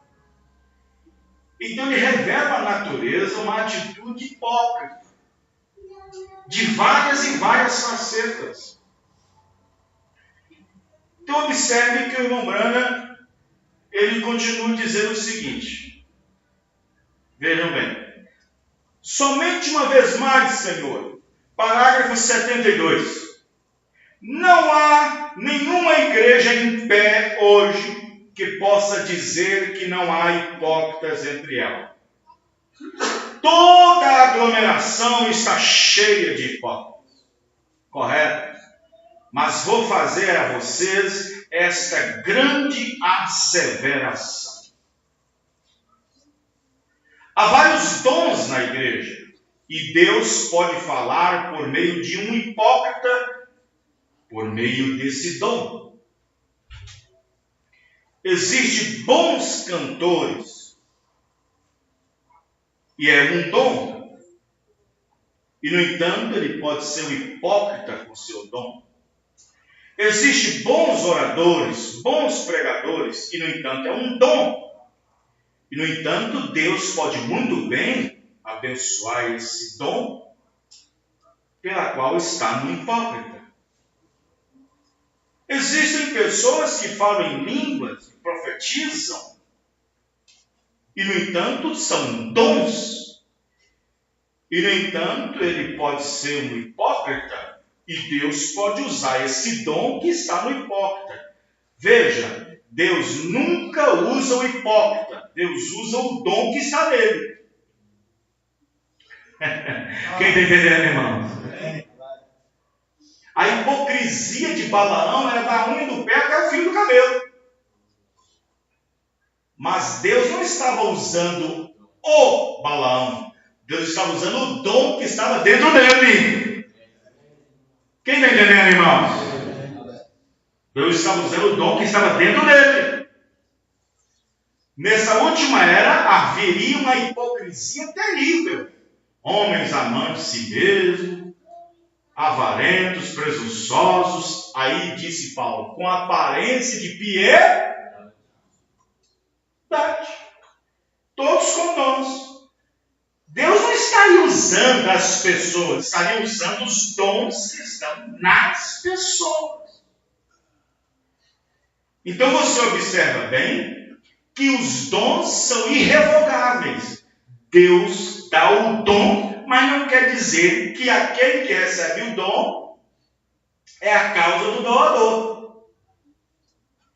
Então ele revela a natureza, uma atitude hipócrita, de várias e várias facetas. Então observe que o irmão Branham, ele continua dizendo o seguinte, vejam bem, somente uma vez mais, Senhor, parágrafo 72, não há nenhuma igreja em pé hoje que possa dizer que não há hipócritas entre elas. Toda a aglomeração está cheia de hipócritas. Correto? Mas vou fazer a vocês esta grande asseveração. Há vários dons na igreja. E Deus pode falar por meio de um hipócrita, por meio desse dom. Existem bons cantores. E é um dom. E, no entanto, ele pode ser um hipócrita com seu dom. Existem bons oradores, bons pregadores, e, no entanto, é um dom. E, no entanto, Deus pode muito bem abençoar esse dom pela qual está no hipócrita. Existem pessoas que falam em línguas, que profetizam, e, no entanto, são dons. E, no entanto, ele pode ser um hipócrita, e Deus pode usar esse dom que está no hipócrita. Veja, Deus nunca usa o hipócrita, Deus usa o dom que está nele. Quem está entendendo, irmãos? A hipocrisia de Balaão era da unha do pé até o fio do cabelo. Mas Deus não estava usando o Balaão. Deus estava usando o dom que estava dentro dele. Quem está entendendo, irmãos? Deus estava usando o dom que estava dentro dele. Nessa última era, haveria uma hipocrisia terrível. Homens amantes de si mesmos, avarentos, presunçosos. Aí disse Paulo, com aparência de piedade. Todos com dons. Deus não estaria usando as pessoas, estaria usando os dons que estão nas pessoas. Então você observa bem que os dons são irrevogáveis. Deus dá o dom, mas não quer dizer que aquele que recebe o dom é a causa do doador.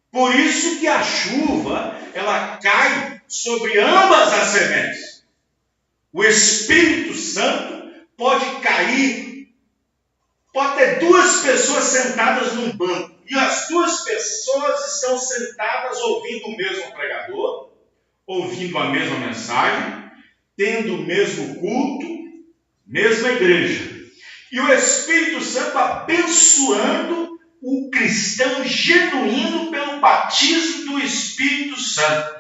Por isso que a chuva, ela cai sobre ambas as sementes. O Espírito Santo pode cair, pode ter duas pessoas sentadas num banco, e as duas pessoas estão sentadas ouvindo o mesmo pregador, ouvindo a mesma mensagem, tendo o mesmo culto, mesma igreja. E o Espírito Santo abençoando o cristão genuíno pelo batismo do Espírito Santo.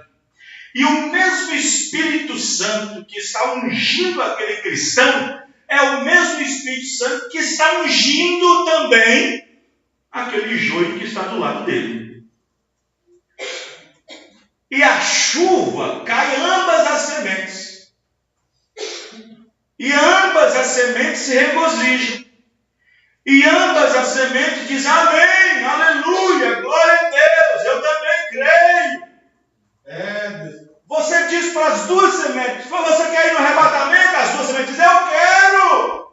E o mesmo Espírito Santo que está ungindo aquele cristão é o mesmo Espírito Santo que está ungindo também aquele joio que está do lado dele. E a chuva cai em ambas as sementes. E ambas as sementes se regozijam. E ambas as sementes dizem amém, aleluia, glória a Deus, eu também creio. Você diz para as duas sementes, você quer ir no arrebatamento? As duas sementes dizem, eu quero.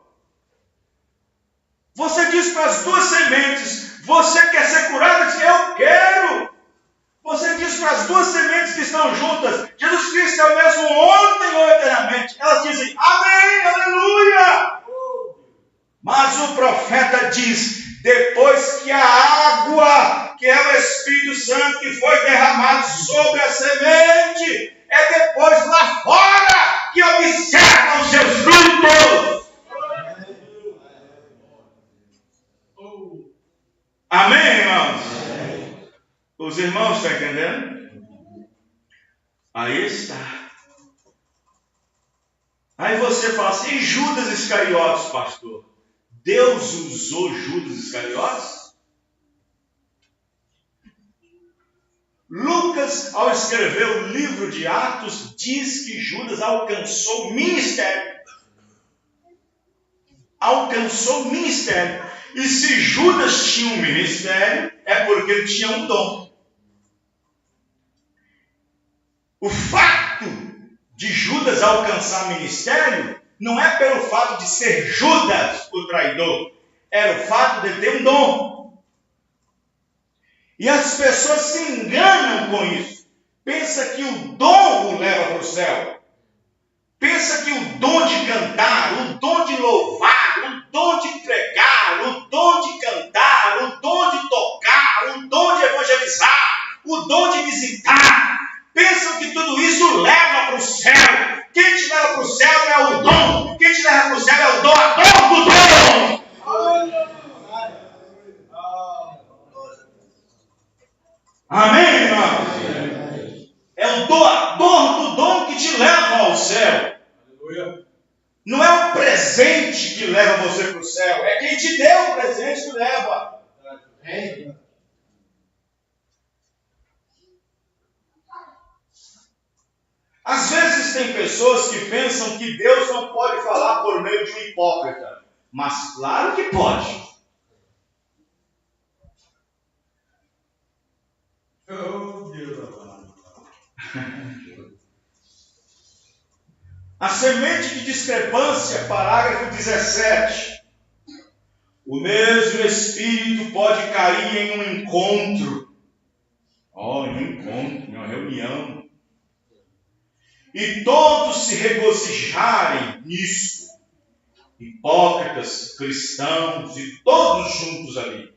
Você diz para as duas sementes, você quer ser curado? Diz, eu quero. Você diz para as duas sementes que estão juntas, Jesus Cristo é o mesmo ontem ou eternamente. Elas dizem, amém, aleluia. Mas o profeta diz, depois que a água, que é o Espírito Santo que foi derramado sobre a semente, é depois lá fora que observa os seus frutos. Amém, irmãos? Os irmãos estão entendendo? Aí está. Aí você fala assim, e Judas Iscariotes, pastor? Deus usou Judas Iscariotes? Lucas, ao escrever o livro de Atos, diz que Judas alcançou o ministério. Alcançou o ministério. E se Judas tinha um ministério, é porque ele tinha um dom. O fato de Judas alcançar ministério não é pelo fato de ser Judas o traidor, era o fato de ter um dom. E as pessoas se enganam com isso. Pensa que o dom o leva para o céu. Pensa que o dom de cantar, o dom de louvar, o dom de pregar, o dom de cantar, o dom de tocar, o dom de evangelizar, o dom de visitar, pensam que tudo isso leva para o céu. Quem te Amém, irmão? É o doador do dom que te leva ao céu. Não é o presente que leva você para o céu, é quem te deu o presente que leva. Às vezes tem pessoas que pensam que Deus não pode falar por meio de um hipócrita. Mas claro que pode. Oh, Deus amado. A semente de discrepância, parágrafo 17. O mesmo Espírito pode cair em um encontro. Em uma reunião. E todos se regozijarem nisto. Hipócritas, cristãos e todos juntos ali.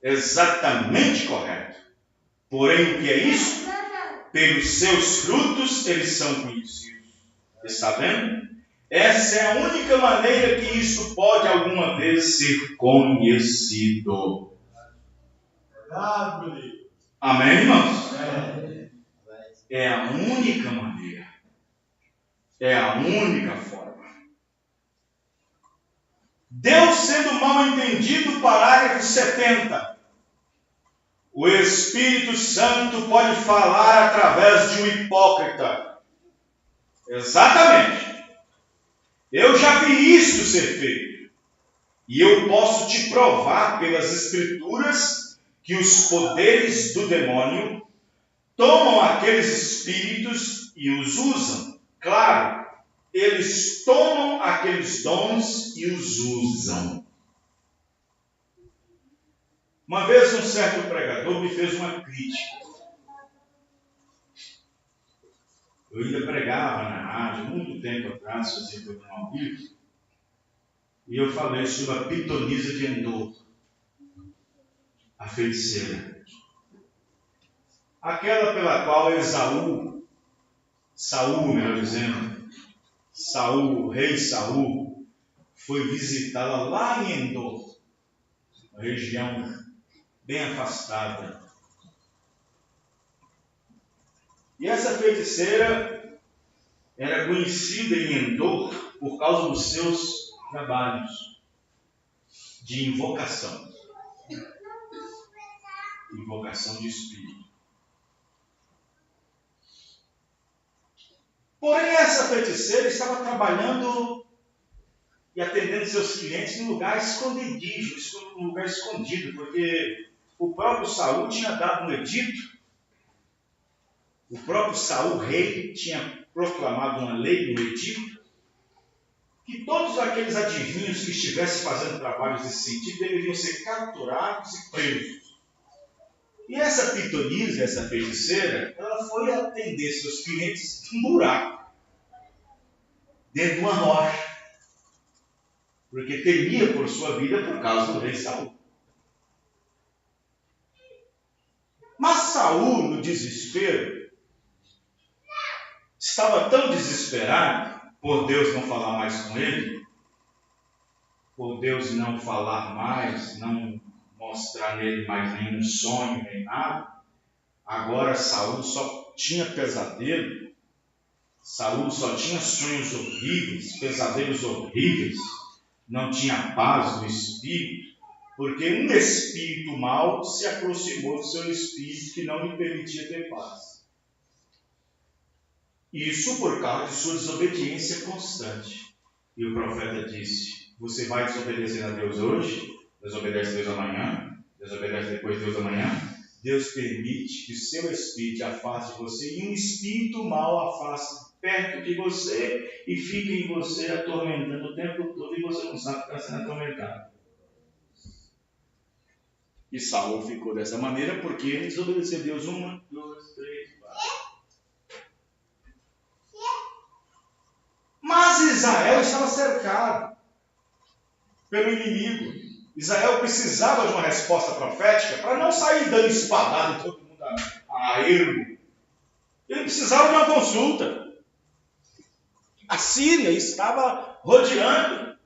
Exatamente correto. Porém, o que é isso? Pelos seus frutos eles são conhecidos. Está vendo? Essa é a única maneira que isso pode alguma vez ser conhecido. Amém, irmãos? É a única maneira. É a única forma. Deus sendo mal entendido, parágrafo 70. O Espírito Santo pode falar através de um hipócrita. Exatamente. Eu já vi isso ser feito. E eu posso te provar pelas Escrituras que os poderes do demônio tomam aqueles espíritos e os usam. Claro, eles tomam aqueles dons e os usam. Uma vez um certo pregador me fez uma crítica. Eu ainda pregava na rádio, muito tempo atrás, fazia programa ao vivo, e eu falei sobre a pitonisa de Endor, a feiticeira. Aquela pela qual Saul, melhor dizendo, o rei Saul, foi visitá-la lá em Endor, uma região bem afastada. E essa feiticeira era conhecida em Endor por causa dos seus trabalhos de invocação. Invocação de espírito. Porém, essa feiticeira estava trabalhando e atendendo seus clientes num lugar escondido, porque o próprio Saul tinha dado um edito. O próprio Saul, rei, tinha proclamado uma lei, um edito, que todos aqueles adivinhos que estivessem fazendo trabalhos desse sentido deveriam ser capturados e presos. E essa pitonisa, essa feiticeira, ela foi atender seus clientes num buraco, dentro de uma rocha, porque temia por sua vida por causa do rei Saul. Mas Saul, no desespero, estava tão desesperado por Deus não falar mais com ele, por Deus não falar mais, não mostrar nele mais nenhum sonho, nem nada. Agora Saul só tinha pesadelo, Saul só tinha sonhos horríveis, pesadelos horríveis, não tinha paz no espírito, porque um espírito mau se aproximou do seu espírito que não lhe permitia ter paz. Isso por causa de sua desobediência constante. E o profeta disse: você vai desobedecer a Deus hoje, desobedece a Deus amanhã, desobedece depois de Deus amanhã. Deus permite que o seu espírito afaste de você e um espírito mau afaste perto de você e fique em você atormentando o tempo todo e você não sabe que está sendo atormentado. E Saul ficou dessa maneira porque ele desobedeceu a Deus 1, 2, 3, 4. Mas Israel estava cercado pelo inimigo. Israel precisava de uma resposta profética para não sair dando espadada em todo mundo a ermo. Ele precisava de uma consulta. A Síria estava rodeando.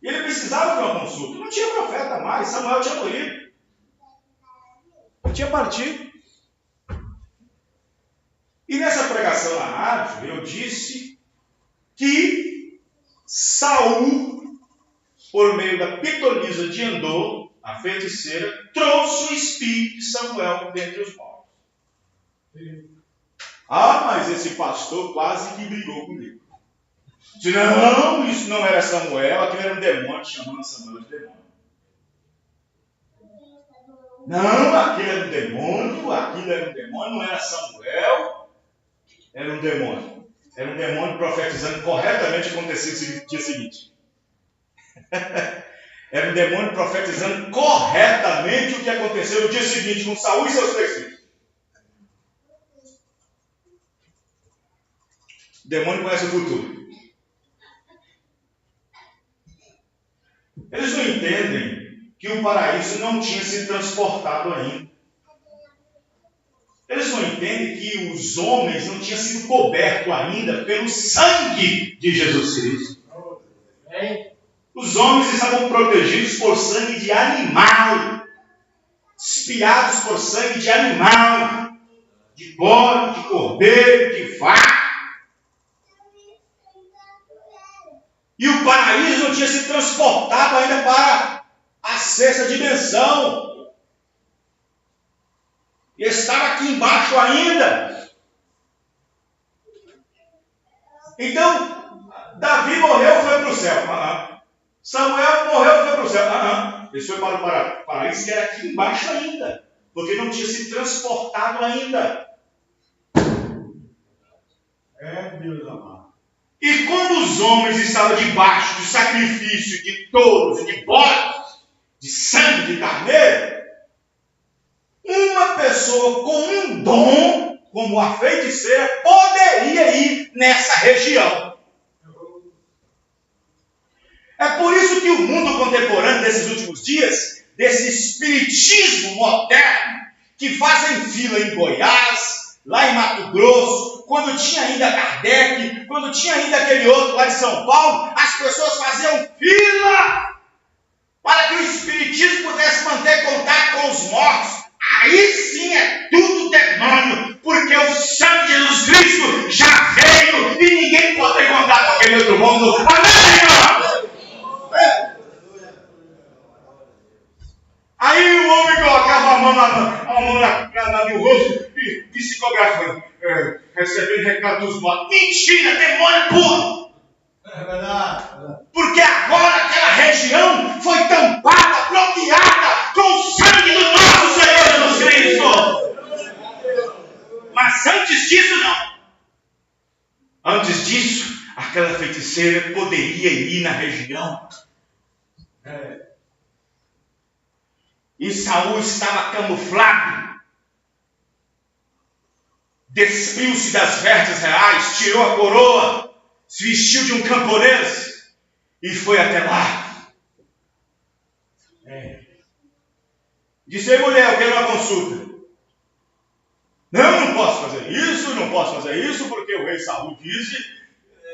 E ele precisava de uma consulta. Não tinha profeta mais, Samuel tinha morrido. Tinha partido. E nessa pregação na rádio, eu disse que Saul, por meio da pitonisa de Endor, a feiticeira, trouxe o espírito de Samuel dentre os mortos. Ah, mas esse pastor quase que brigou comigo. Disse, não, isso não era Samuel, aquilo era um demônio chamando Samuel de demônio. Não, aquilo era um demônio, não era Samuel, era um demônio. Era um demônio profetizando corretamente o que aconteceu no dia seguinte. Era um demônio profetizando corretamente o que aconteceu no dia seguinte com Saul e seus 3 filhos. O demônio conhece o futuro. Eles não entendem que o paraíso não tinha se transportado ainda. Eles não entendem que os homens não tinham sido cobertos ainda pelo sangue de Jesus Cristo. Os homens estavam protegidos por sangue de animal, espiados por sangue de animal, de bode, de cordeiro, de vaca. E o paraíso não tinha se transportado ainda para a 6ª dimensão. E estava aqui embaixo ainda. Então, Davi morreu e foi para o céu. Samuel morreu e foi para o céu. Ele foi para o paraíso que era aqui embaixo ainda. Porque não tinha se transportado ainda. Deus amado. E como os homens estavam debaixo do sacrifício de touros e de bodes, de sangue de carneiro, uma pessoa com um dom, como a feiticeira, poderia ir nessa região. É por isso que o mundo contemporâneo desses últimos dias, desse espiritismo moderno, que fazem fila em Goiás, lá em Mato Grosso, quando tinha ainda Kardec, quando tinha ainda aquele outro lá de São Paulo, as pessoas faziam fila para que o espiritismo pudesse manter contato com os mortos. Aí sim é tudo demônio, porque o sangue de Jesus Cristo já veio e ninguém pode ter contato com aquele outro mundo. Amém, irmão? Aí o homem colocava a mão no rosto e psicografando, recebendo recado dos mortos. Mentira, demônio puro! É verdade. Porque agora aquela região foi tampada, bloqueada com o sangue do nosso Senhor Jesus Cristo. Mas antes disso, não. Antes disso, aquela feiticeira poderia ir na região. E Saul estava camuflado. Despiu-se das vestes reais, tirou a coroa, se vestiu de um camponês e foi até lá. Disse: ei, mulher, eu quero uma consulta. Não posso fazer isso, porque o rei Saul disse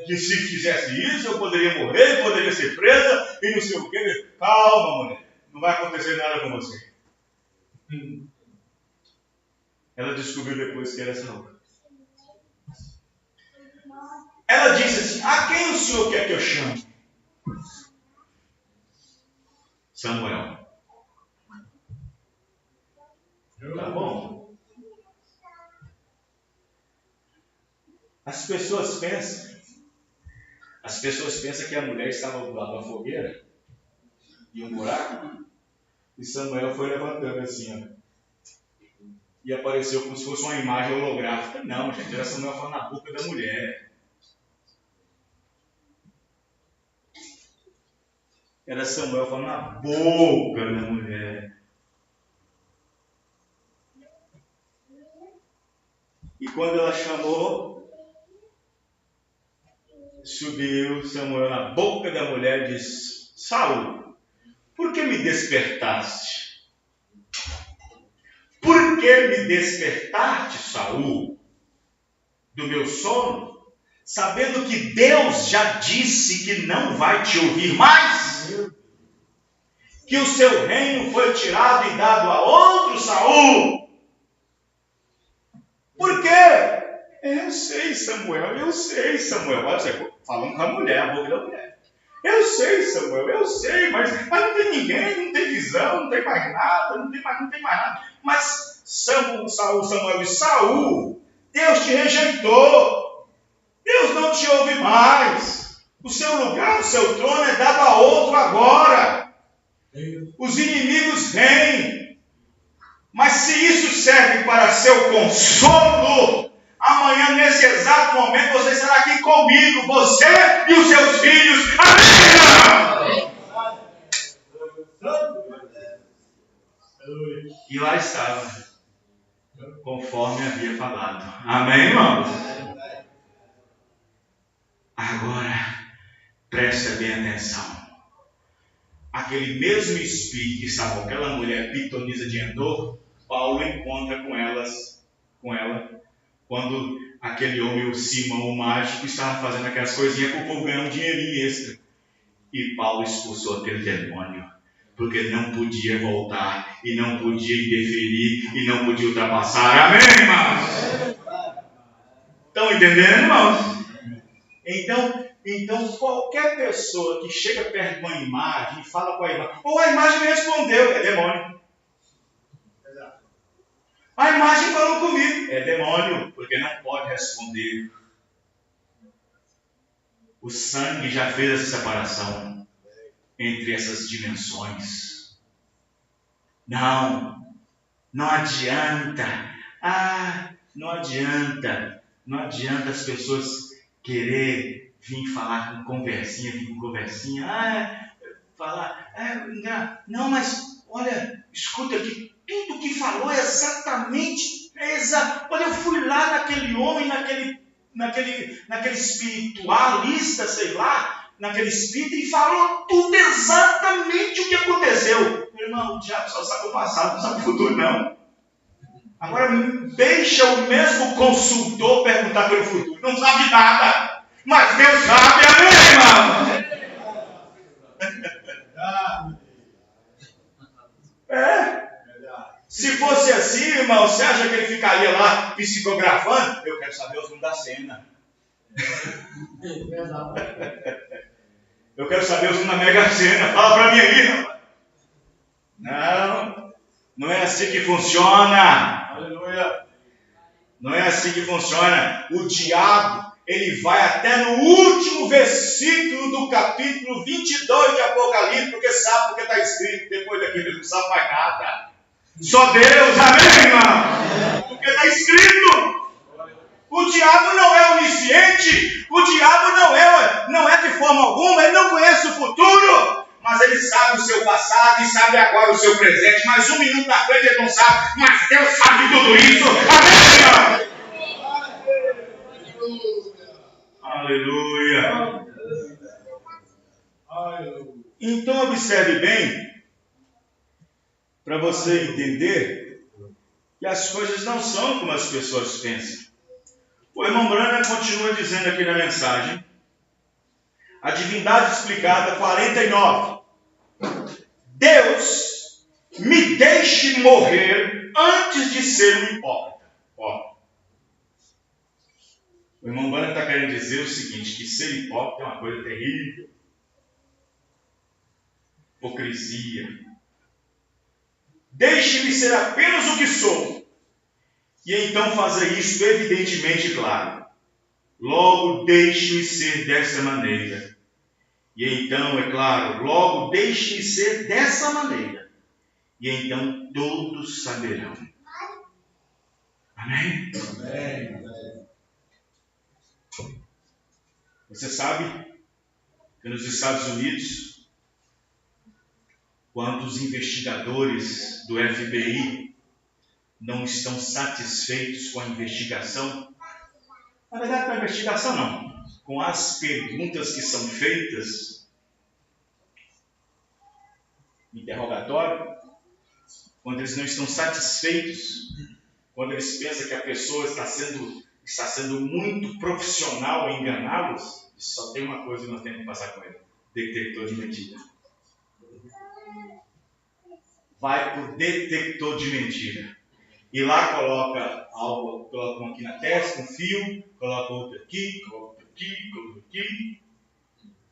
que se fizesse isso, eu poderia morrer, poderia ser presa e não sei o quê. Calma, mulher. Não vai acontecer nada com você. Ela descobriu depois que era Saul. Ela disse assim: a quem o senhor quer que eu chame? Samuel. Tá bom? As pessoas pensam que a mulher estava do lado da fogueira e um buraco. E Samuel foi levantando assim, ó. E apareceu como se fosse uma imagem holográfica. Não, gente, era Samuel falando na boca da mulher. Era Samuel falando na boca da mulher. E quando ela chamou, subiu Samuel na boca da mulher e disse: Saul, por que me despertaste? Por que me despertaste, Saul, do meu sono, sabendo que Deus já disse que não vai te ouvir mais? Que o seu reino foi tirado e dado a outro Saul? Por quê? Eu sei, Samuel. Olha, você falando com a mulher, a boca da mulher. Eu sei, Samuel, eu sei, mas não tem ninguém, não tem visão, não tem mais nada, não tem mais nada. Mas Samuel e Saul, Deus te rejeitou. Deus não te ouve mais. O seu lugar, o seu trono é dado a outro agora. Os inimigos vêm. Mas se isso serve para seu consolo, amanhã, nesse exato momento, você estará aqui comigo, você e os seus filhos. Amém! E lá estava, conforme havia falado. Amém, irmãos? Agora, presta bem atenção. Aquele mesmo espírito que estava com aquela mulher pitonisa de Endor, Paulo encontra com ela, quando aquele homem, o Simão, o mágico, estava fazendo aquelas coisinhas para o povo ganhar um dinheirinho extra. E Paulo expulsou aquele demônio, porque não podia voltar, e não podia interferir, e não podia ultrapassar. Amém, irmãos? Estão entendendo, irmãos? Então, qualquer pessoa que chega perto de uma imagem e fala com a imagem, ou a imagem me respondeu, é demônio. A imagem falou comigo, é demônio, porque não pode responder. O sangue já fez essa separação entre essas dimensões. Não adianta. Não adianta as pessoas querer vir falar com conversinha, não, mas olha, escuta aqui, tudo que falou é exatamente, olha, eu fui lá naquele homem, naquele espiritualista, sei lá, naquele espírito, e falou tudo exatamente o que aconteceu. Meu irmão, o diabo só sabe o passado, não sabe o futuro, não. Agora, deixa o mesmo consultor perguntar pelo futuro. Não sabe nada, mas Deus sabe, amém, irmão? Se fosse assim, irmão, você acha que ele ficaria lá psicografando? Eu quero saber os nomes da cena. Eu quero saber os nomes da Mega Sena. Fala para mim aí, rapaz. Não é assim que funciona. Aleluia. Não é assim que funciona. O diabo, ele vai até no último versículo do capítulo 22 de Apocalipse, porque está escrito, depois daquilo ele não sabe mais nada. Só Deus, amém, irmão? Porque está escrito. O diabo não é onisciente, o diabo não é de forma alguma, ele não conhece o futuro, mas ele sabe o seu passado e sabe agora o seu presente, mas um minuto na frente ele não sabe, mas Deus sabe tudo isso, amém, irmão? Aleluia. Então observe bem, para você entender que as coisas não são como as pessoas pensam. O irmão Branham continua dizendo aqui na mensagem, a divindade explicada 49. Deus me deixe morrer antes de ser um hipócrita. O irmão Branham está querendo dizer o seguinte, que ser hipócrita é uma coisa terrível. Hipocrisia. Deixe-me ser apenas o que sou. E então fazer isto evidentemente claro. Logo deixe-me ser dessa maneira. E então, é claro, logo deixe-me ser dessa maneira. E então todos saberão. Amém? Amém. Você sabe que nos Estados Unidos, quando os investigadores do FBI não estão satisfeitos com a investigação, na verdade, com a investigação não, com as perguntas que são feitas no interrogatório, quando eles não estão satisfeitos, quando eles pensam que a pessoa está sendo muito profissional em enganá-los, só tem uma coisa que nós temos que passar com ele: detector de mentira. Vai para o detector de mentira. e lá coloca algo, coloca um aqui na testa, um fio, coloca outro aqui, coloca outro aqui, coloca aqui.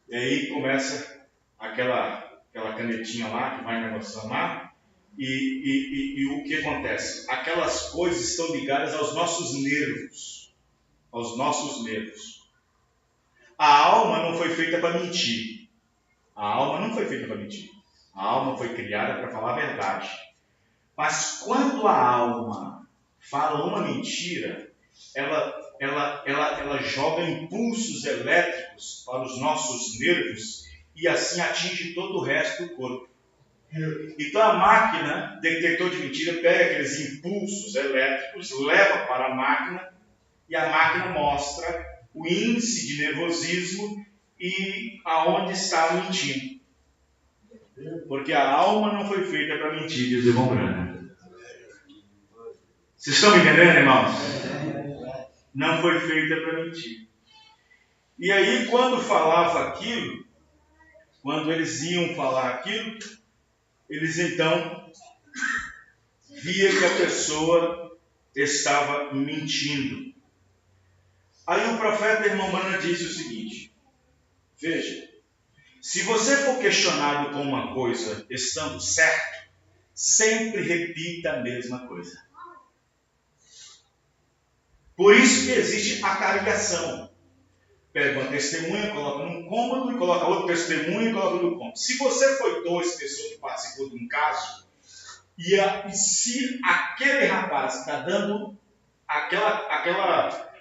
E aí começa aquela canetinha lá que vai negociando lá. E o que acontece? Aquelas coisas estão ligadas aos nossos nervos. Aos nossos nervos. A alma não foi feita para mentir. A alma não foi feita para mentir. A alma foi criada para falar a verdade. Mas quando a alma fala uma mentira, ela joga impulsos elétricos para os nossos nervos e assim atinge todo o resto do corpo. Então a máquina, detector de mentira, pega aqueles impulsos elétricos, leva para a máquina e a máquina mostra o índice de nervosismo e aonde está mentindo. Porque a alma não foi feita para mentir, diz o irmão Branham. Vocês estão me entendendo, irmãos? Não foi feita para mentir. E aí, quando falava aquilo, quando eles iam falar aquilo, eles então via que a pessoa estava mentindo. Aí o profeta irmão Branham disse o seguinte: veja, se você for questionado com uma coisa estando certo, sempre repita a mesma coisa. Por isso que existe a caricação. Pega uma testemunha, coloca num cômodo e coloca outra testemunha e coloca no cômodo. Se você foi 2 pessoas que participou de um caso, e se aquele rapaz está dando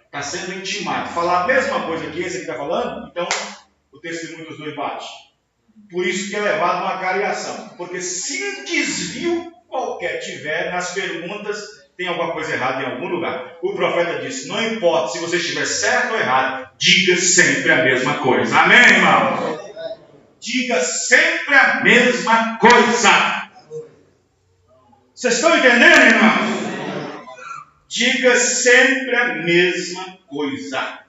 está sendo intimado, falar a mesma coisa que esse aqui está falando, então o testemunho dos 2 bate. Por isso que é levado uma cariação. Porque se um desvio qualquer tiver nas perguntas, tem alguma coisa errada em algum lugar. O profeta disse: não importa se você estiver certo ou errado, diga sempre a mesma coisa. Amém, irmão? Diga sempre a mesma coisa. Vocês estão entendendo, irmão? Diga sempre a mesma coisa.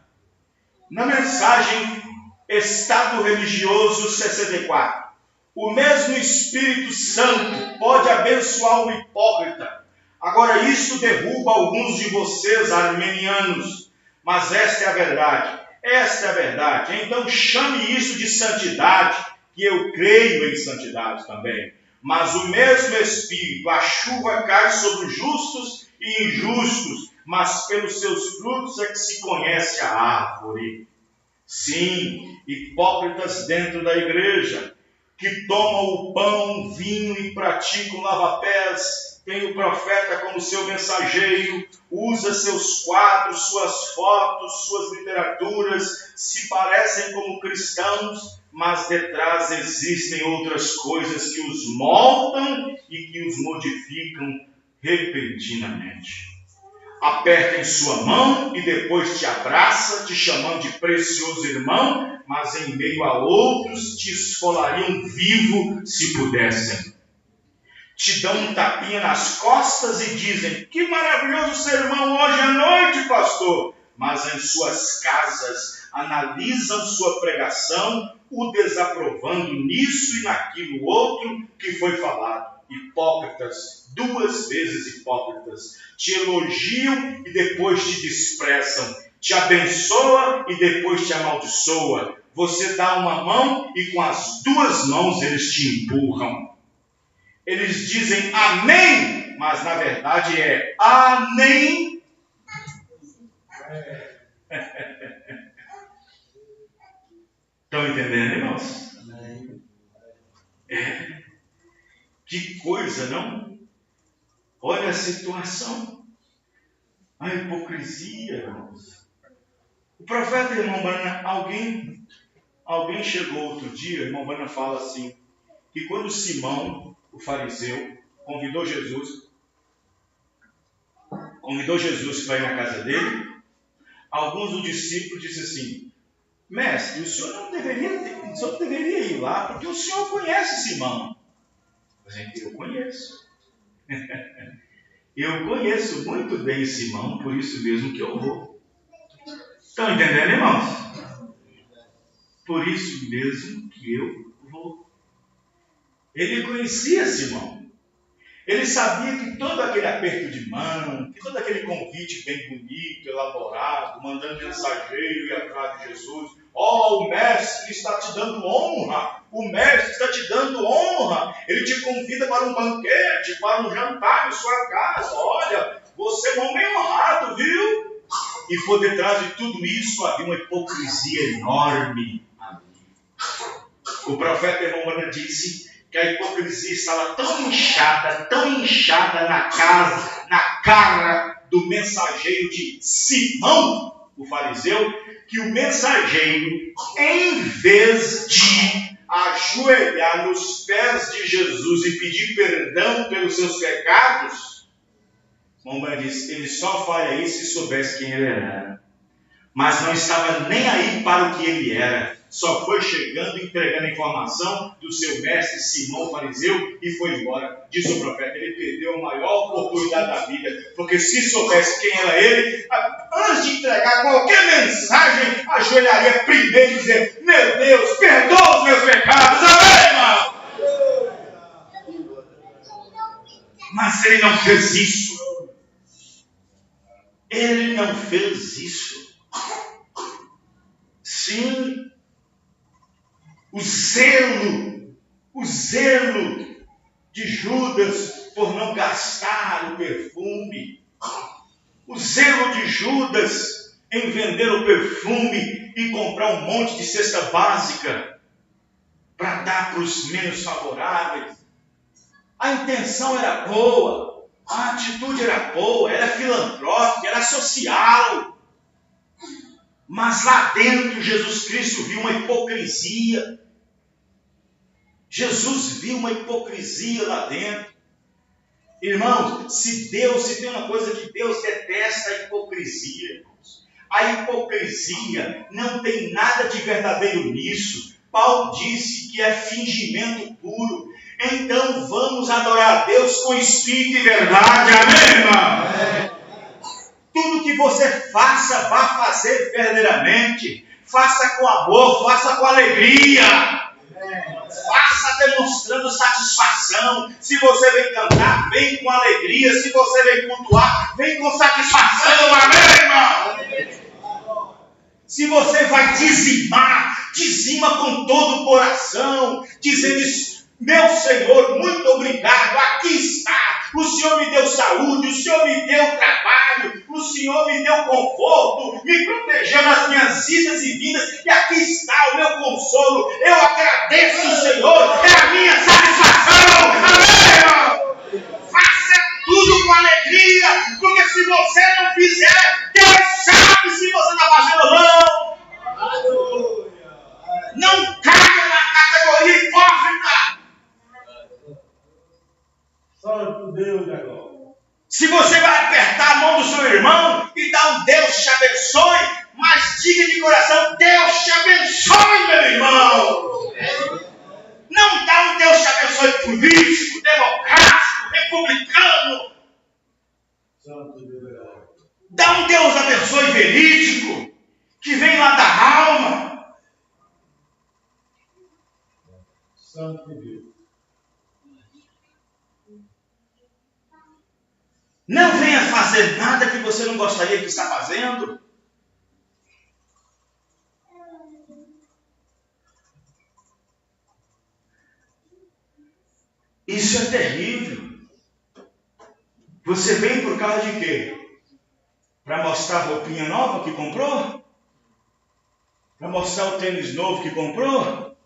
Na mensagem Estado Religioso 64, o mesmo Espírito Santo pode abençoar o hipócrita. Agora, isso derruba alguns de vocês, armenianos, mas esta é a verdade. Esta é a verdade. Então, chame isso de santidade, que eu creio em santidade também. Mas o mesmo Espírito, a chuva cai sobre os justos e injustos, mas pelos seus frutos é que se conhece a árvore. Sim, hipócritas dentro da igreja, que tomam o pão, o vinho e praticam lava-pés, tem o profeta como seu mensageiro, usa seus quadros, suas fotos, suas literaturas, se parecem como cristãos, mas detrás existem outras coisas que os moldam e que os modificam repentinamente. Aperta em sua mão e depois te abraça, te chamando de precioso irmão, mas em meio a outros te esfolariam vivo se pudessem. Te dão um tapinha nas costas e dizem: que maravilhoso sermão hoje à noite, pastor. Mas em suas casas analisam sua pregação, o desaprovando nisso e naquilo outro que foi falado. Hipócritas, 2 vezes hipócritas, te elogiam e depois te desprezam, te abençoa e depois te amaldiçoa. Você dá uma mão e com as 2 mãos eles te empurram. Eles dizem amém, mas na verdade é amém. Estão entendendo, irmãos? Que coisa, não? Olha a situação. A hipocrisia, irmãos. O profeta, irmão Branham, alguém chegou outro dia, irmão Branham fala assim, que quando Simão, o fariseu, convidou Jesus para ir na casa dele, alguns dos discípulos disseram assim: mestre, o senhor não deveria ir lá, porque o senhor conhece Simão. Eu conheço. Eu conheço muito bem Simão, por isso mesmo que eu vou. Estão entendendo, irmãos? Por isso mesmo que eu vou. Ele conhecia Simão. Ele sabia que todo aquele aperto de mão, que todo aquele convite bem bonito, elaborado, mandando mensageiro ir atrás de Jesus. O mestre está te dando honra. O mestre está te dando honra. Ele te convida para um banquete, para um jantar em sua casa. Olha, você é um homem honrado, viu? E por detrás de tudo isso havia uma hipocrisia enorme ali. O profeta Hermona disse que a hipocrisia estava tão inchada na cara do mensageiro de Simão, o fariseu, que o mensageiro, em vez de ajoelhar nos pés de Jesus e pedir perdão pelos seus pecados, Mamãe disse, ele só faria isso se soubesse quem ele era. Mas não estava nem aí para o que ele era. Só foi chegando e entregando a informação do seu mestre Simão, fariseu, e foi embora. Diz o profeta, ele perdeu a maior oportunidade da vida. Porque se soubesse quem era ele, antes de entregar qualquer mensagem, ajoelharia primeiro e dizer, meu Deus, perdoa os meus pecados. Amém, irmão? Mas ele não fez isso. Ele não fez isso. Sim, o zelo de Judas por não gastar o perfume, o zelo de Judas em vender o perfume e comprar um monte de cesta básica para dar para os menos favoráveis. A intenção era boa, a atitude era boa, era filantrópica, era social. Mas lá dentro Jesus Cristo viu uma hipocrisia. Jesus viu uma hipocrisia lá dentro. Irmãos, se tem uma coisa que Deus detesta, a hipocrisia, irmãos. A hipocrisia não tem nada de verdadeiro nisso. Paulo disse que é fingimento puro. Então vamos adorar a Deus com espírito e verdade. Amém, irmão? Amém. Tudo que você faça, vá fazer verdadeiramente. Faça com amor, faça com alegria. Faça demonstrando satisfação. Se você vem cantar, vem com alegria. Se você vem cultuar, vem com satisfação. Amém, irmão? Se você vai dizimar, dizima com todo o coração, dizendo, meu Senhor, muito obrigado, aqui está. O Senhor me deu saúde, o Senhor me deu trabalho, o Senhor me deu conforto, me protegeu nas minhas idas e vindas, e aqui está o meu consolo. Eu agradeço o Senhor, é a minha satisfação. Amém? Faça tudo com alegria, porque se você não fizer, Deus sabe se você está fazendo ou não. Não caia na categoria hipócrita. Santo Deus agora. Se você vai apertar a mão do seu irmão e dar um Deus te abençoe, mas diga de coração, Deus te abençoe, meu irmão. Não dá um Deus te abençoe político, democrático, republicano. Santo Deus agora. Dá um Deus abençoe verídico, que vem lá da alma. Santo Deus. Não venha fazer nada que você não gostaria de estar fazendo. Isso é terrível. Você vem por causa de quê? Para mostrar a roupinha nova que comprou? Para mostrar o tênis novo que comprou?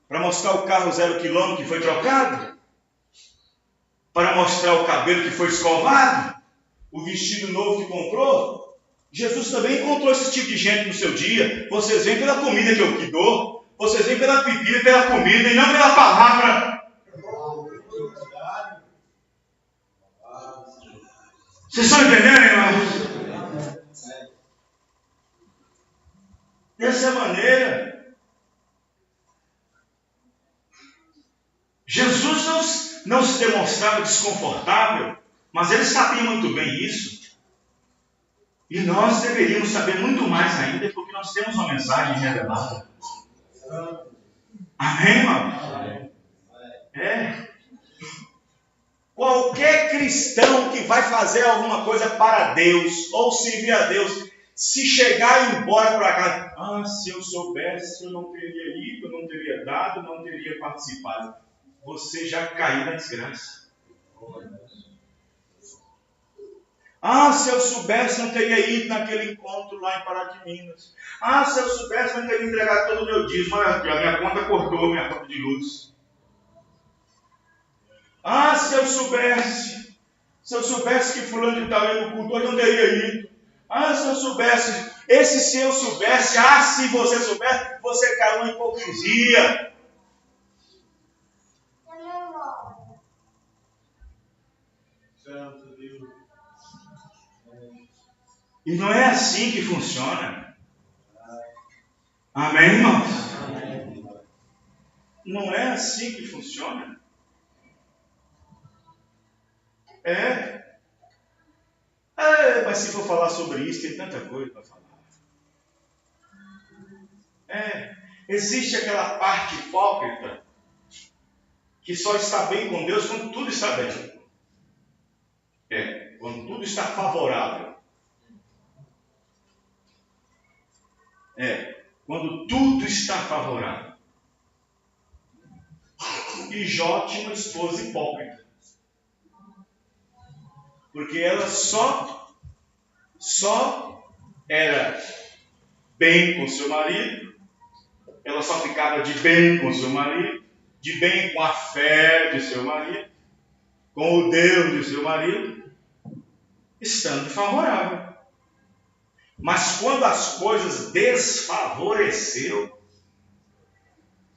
Para mostrar o carro 0 km que foi trocado? Para mostrar o cabelo que foi escovado? O vestido novo que comprou? Jesus também encontrou esse tipo de gente no seu dia. Vocês vêm pela comida que eu te dou. Vocês vêm pela bebida e pela comida e não pela palavra. Vocês estão entendendo, irmãos? Dessa maneira, Jesus não se demonstrava desconfortável, mas ele sabia muito bem isso. E nós deveríamos saber muito mais ainda, porque nós temos uma mensagem revelada. Amém, irmão? É. Qualquer cristão que vai fazer alguma coisa para Deus, ou servir a Deus, se chegar e ir embora para casa, se eu soubesse, eu não teria ido, não teria dado, não teria participado. Você já caiu na desgraça. Se eu soubesse, não teria ido naquele encontro lá em Pará de Minas. Se eu soubesse, não teria entregado todo o meu dízimo. A minha conta cortou, minha conta de luz. Se eu soubesse que fulano de tal ia no culto, eu não teria ido. Se eu soubesse, se eu soubesse, se você soubesse, você caiu na hipocrisia. E não é assim que funciona. Amém, irmãos? Não é assim que funciona. Mas se for falar sobre isso, tem tanta coisa para falar. Existe aquela parte hipócrita que só está bem com Deus quando tudo está bem. Quando tudo está favorável. Quando tudo está favorável. E Jó tinha uma esposa hipócrita. Porque ela só era bem com seu marido, ela só ficava de bem com seu marido, de bem com a fé de seu marido, com o Deus de seu marido, estando favorável. Mas quando as coisas desfavoreceram,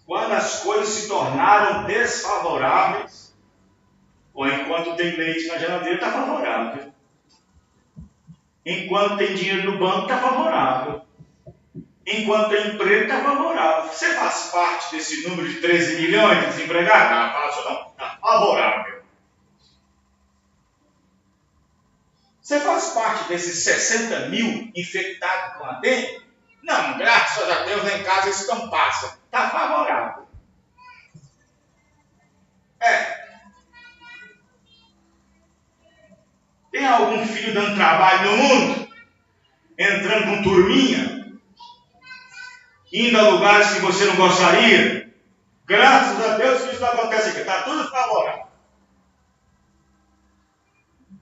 quando as coisas se tornaram desfavoráveis, enquanto tem leite na geladeira, está favorável. Enquanto tem dinheiro no banco, está favorável. Enquanto tem emprego, está favorável. Você faz parte desse número de 13 milhões de desempregados? Não, fácil não. Está favorável. Você faz parte desses 60 mil infectados com a dengue? Não, graças a Deus, lá em casa isso não passa. Está favorável. Tem algum filho dando trabalho no mundo? Entrando com turminha? Indo a lugares que você não gostaria? Graças a Deus que isso não acontece aqui. Está tudo favorável.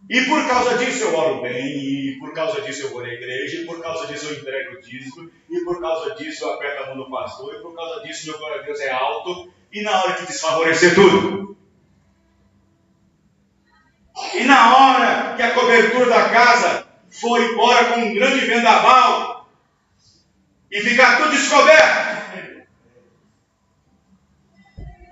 E por causa disso eu oro bem, e por causa disso eu vou na igreja, e por causa disso eu entrego o dízimo, e por causa disso eu aperto a mão do pastor, e por causa disso meu glória a Deus é alto, e na hora que desfavorecer tudo. E na hora que a cobertura da casa for embora com um grande vendaval, e ficar tudo descoberto,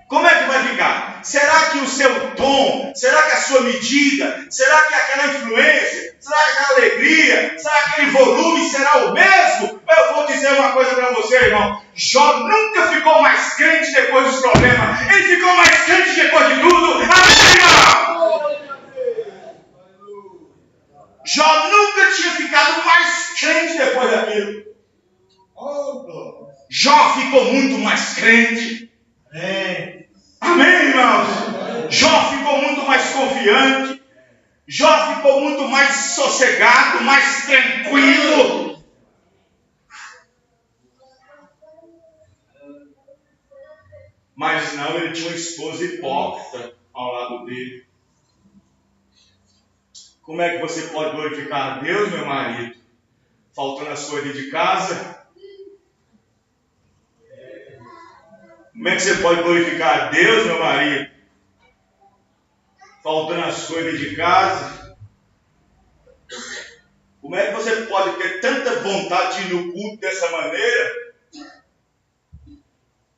como é que vai ficar? Será que o seu tom, será que a sua medida, será que aquela influência, será que aquela alegria, será que aquele volume será o mesmo? Eu vou dizer uma coisa para você, irmão. Jó nunca ficou mais crente depois dos problemas. Ele ficou mais crente depois de tudo. Amém, irmão? Jó nunca tinha ficado mais crente depois daquilo. Jó ficou muito mais crente. Amém, irmãos? Jó ficou muito mais confiante. Jó ficou muito mais sossegado, mais tranquilo. Mas não, ele tinha uma esposa hipócrita ao lado dele. Como é que você pode glorificar a Deus, meu marido? Faltando as coisas de casa? Como é que você pode glorificar a Deus, meu marido? Faltando as coisas de casa? Como é que você pode ter tanta vontade de ir no culto dessa maneira?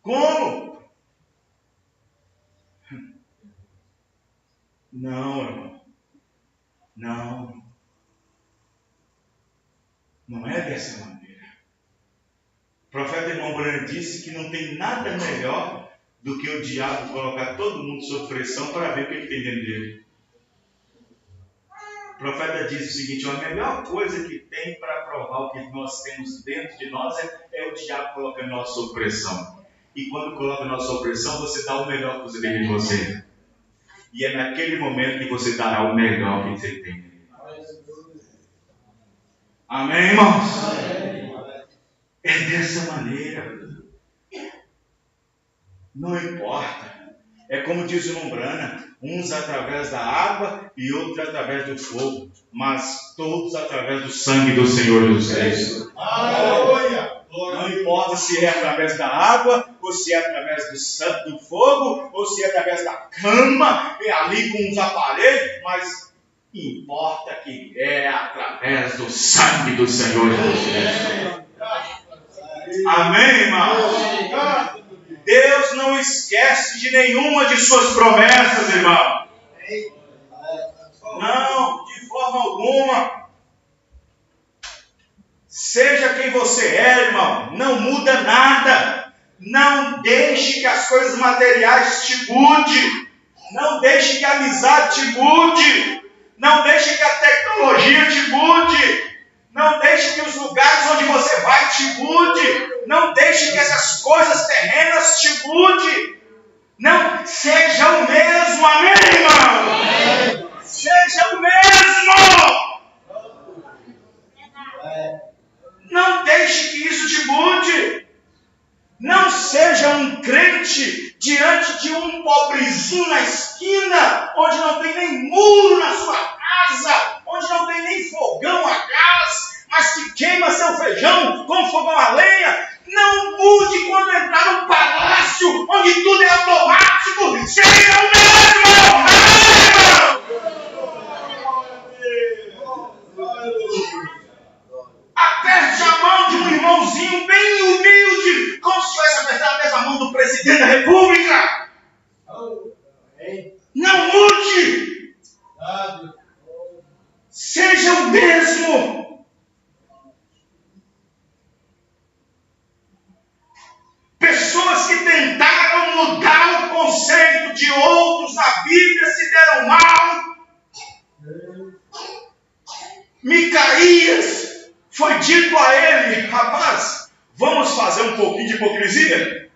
Como? Não, irmão. Não é dessa maneira. O profeta irmão Branham disse que não tem nada melhor do que o diabo colocar todo mundo sob pressão para ver o que tem dentro dele. O profeta diz o seguinte: a melhor coisa que tem para provar o que nós temos dentro de nós é o diabo colocando nós sob pressão. E quando coloca nós sob pressão, você dá o melhor que você tem de você. E é naquele momento que você dará o melhor que você tem. Amém, irmãos? É dessa maneira. Não importa. É como diz o Lombrana, uns através da água e outros através do fogo, mas todos através do sangue do Senhor Jesus Cristo. Aleluia! Não importa se é através da água, ou se é através do fogo, ou se é através da cama, e ali com os aparelhos, mas importa que é através do sangue do Senhor Jesus Cristo. Amém, irmão? Deus não esquece de nenhuma de suas promessas, irmão. Não, de forma alguma. Seja quem você é, irmão, não muda nada. Não deixe que as coisas materiais te mude. Não deixe que a amizade te mude. Não deixe que a tecnologia te mude. Não deixe que os lugares onde você vai te mude. Não deixe que essas coisas terrenas te mude. Não, seja o mesmo, amém, irmão? Seja o mesmo. Não deixe que isso te mude. Não seja um crente diante de um pobrezinho na esquina, onde não tem nem muro na sua casa, onde não tem nem fogão a gás, mas que queima seu feijão com fogão a lenha. Não mude quando entrar no palácio, onde tudo é automático. Seja o mesmo! Aperte a mão de um irmãozinho bem humilde, como se tivesse apertado a mesma mão do presidente da República. Não mude! Seja o mesmo! Pessoas que tentaram mudar o conceito de outros na Bíblia se deram mal. Micaías, foi dito a ele: rapaz, vamos fazer um pouquinho de hipocrisia?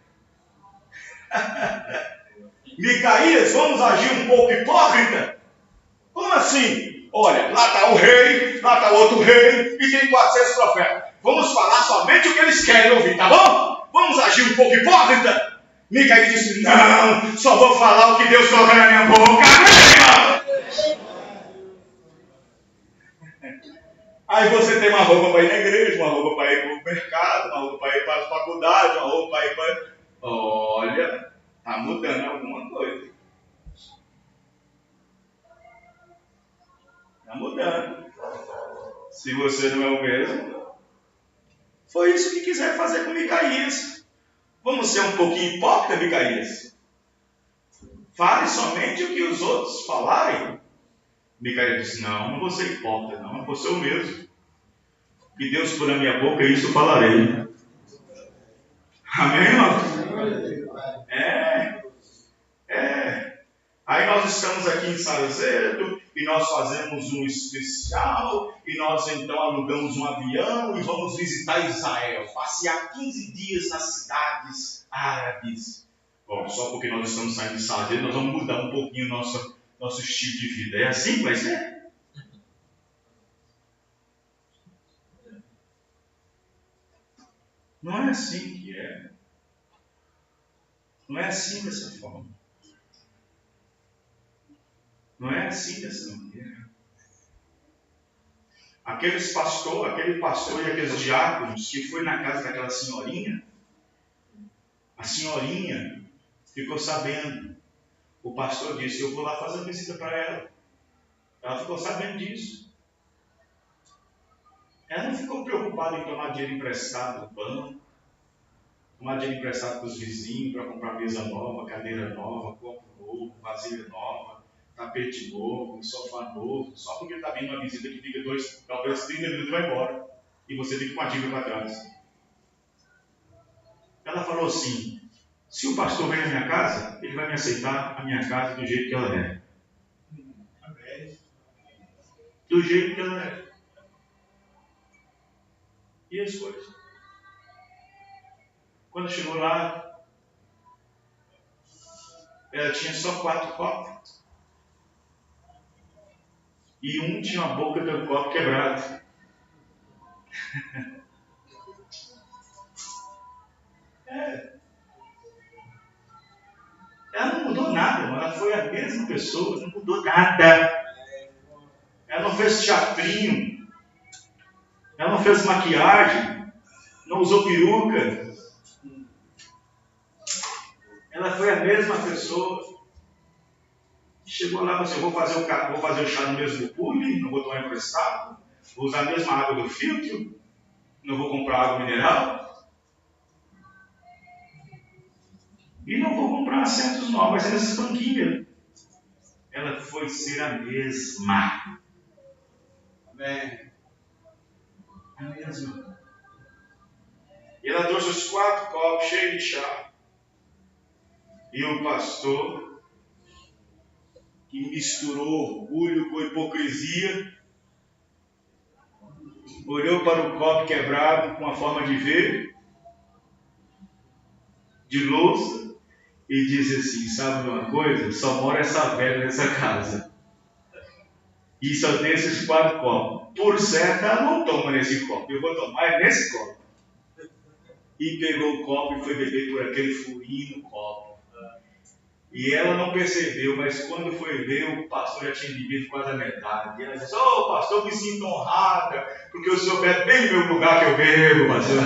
Micaías, vamos agir um pouco hipócrita? Como assim? Olha, lá está o rei, lá está outro rei, e tem 400 profetas. Vamos falar somente o que eles querem ouvir, tá bom? Vamos agir um pouco hipócrita? Micaías disse: não, só vou falar o que Deus colocar na minha boca. Amém, irmão? Aí você tem uma roupa para ir na igreja, uma roupa para ir para o mercado, uma roupa para ir para a faculdade, uma roupa para ir para... Olha, está mudando alguma coisa. Está mudando. Se você não é o mesmo, foi isso que quiser fazer com Micaías. Vamos ser um pouquinho hipócrita, Micaías? Fale somente o que os outros falarem. Micaías disse: não vou ser hipócrita, não vou ser o mesmo. Que Deus pôr na minha boca, isso falarei. Amém, irmão? Aí nós estamos aqui em Sarzedo, e nós fazemos um especial, e nós então alugamos um avião e vamos visitar Israel, passear 15 dias nas cidades árabes. Bom, só porque nós estamos saindo de Sarzedo, nós vamos mudar um pouquinho nosso estilo de vida. É assim que vai ser? Não é assim que é. Não é assim dessa forma. Não é assim dessa maneira. Aquele pastor e aqueles diáconos que foi na casa daquela senhorinha, a senhorinha ficou sabendo. O pastor disse: eu vou lá fazer visita para ela. Ela ficou sabendo disso. Ela não ficou preocupada em tomar dinheiro emprestado do banco, tomar dinheiro emprestado para os vizinhos para comprar mesa nova, cadeira nova, copo novo, vasilha nova, tapete novo, sofá novo, só porque está vindo uma visita que fica talvez 30 minutos e vai embora. E você fica com uma dívida para trás. Ela falou assim: se o pastor vem na minha casa, ele vai me aceitar a minha casa do jeito que ela é. Do jeito que ela é. E as coisas. Quando chegou lá, ela tinha só 4 copos. E um tinha a boca do copo quebrada. Ela não mudou nada, irmão. Ela foi a mesma pessoa, não mudou nada. Ela não fez teatrinho. Ela não fez maquiagem. Não usou peruca. Ela foi a mesma pessoa. Chegou lá e falou assim: vou fazer o chá no mesmo pule, não vou tomar emprestado, vou usar a mesma água do filtro, não vou comprar água mineral. E não vou comprar assentos novos, vai ser nesses banquinhos. Ela foi ser a mesma. Amém. A mesma. E ela trouxe os 4 copos cheios de chá. E o pastor, que misturou orgulho com hipocrisia, olhou para o copo quebrado com a forma de ver, de louça, e disse assim: sabe de uma coisa? Só mora essa velha nessa casa. E só tem esses 4 copos. Por certo, ela não toma nesse copo. Eu vou tomar nesse copo. E pegou o copo e foi beber por aquele furinho no copo. E ela não percebeu, mas quando foi ver, o pastor já tinha bebido quase a metade. E ela disse: ô pastor, me sinto honrada, porque o senhor bebe bem no meu lugar que eu bebo, pastor.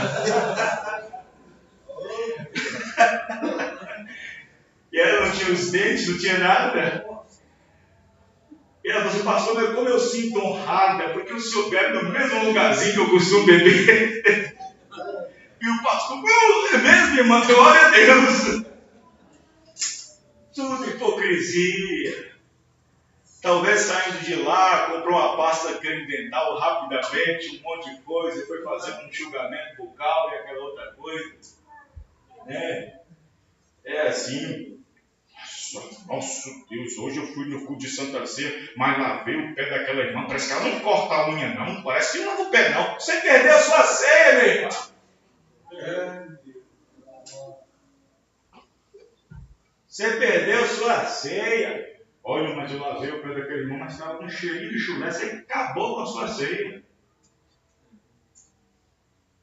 E ela não tinha os dentes, não tinha nada. E ela falou assim: pastor, mas como eu sinto honrada, porque o senhor bebe no mesmo lugarzinho que eu costumo beber. E o pastor: é mesmo, irmã, glória a Deus. Tudo hipocrisia. Talvez saindo de lá, comprou uma pasta creme dental rapidamente, um monte de coisa, foi fazer um enxugamento bucal e aquela outra coisa. É assim. Nossa Deus, hoje eu fui no culto de Santa Ceia, mas lavei o pé daquela irmã. Parece que ela não corta a unha, não. Parece que não lava o pé, não. Você perdeu a sua ceia, meu irmão. Você perdeu sua ceia. Olha, mas eu lavei o pé daquele irmão, mas estava com um cheirinho de chulé. Você acabou com a sua ceia.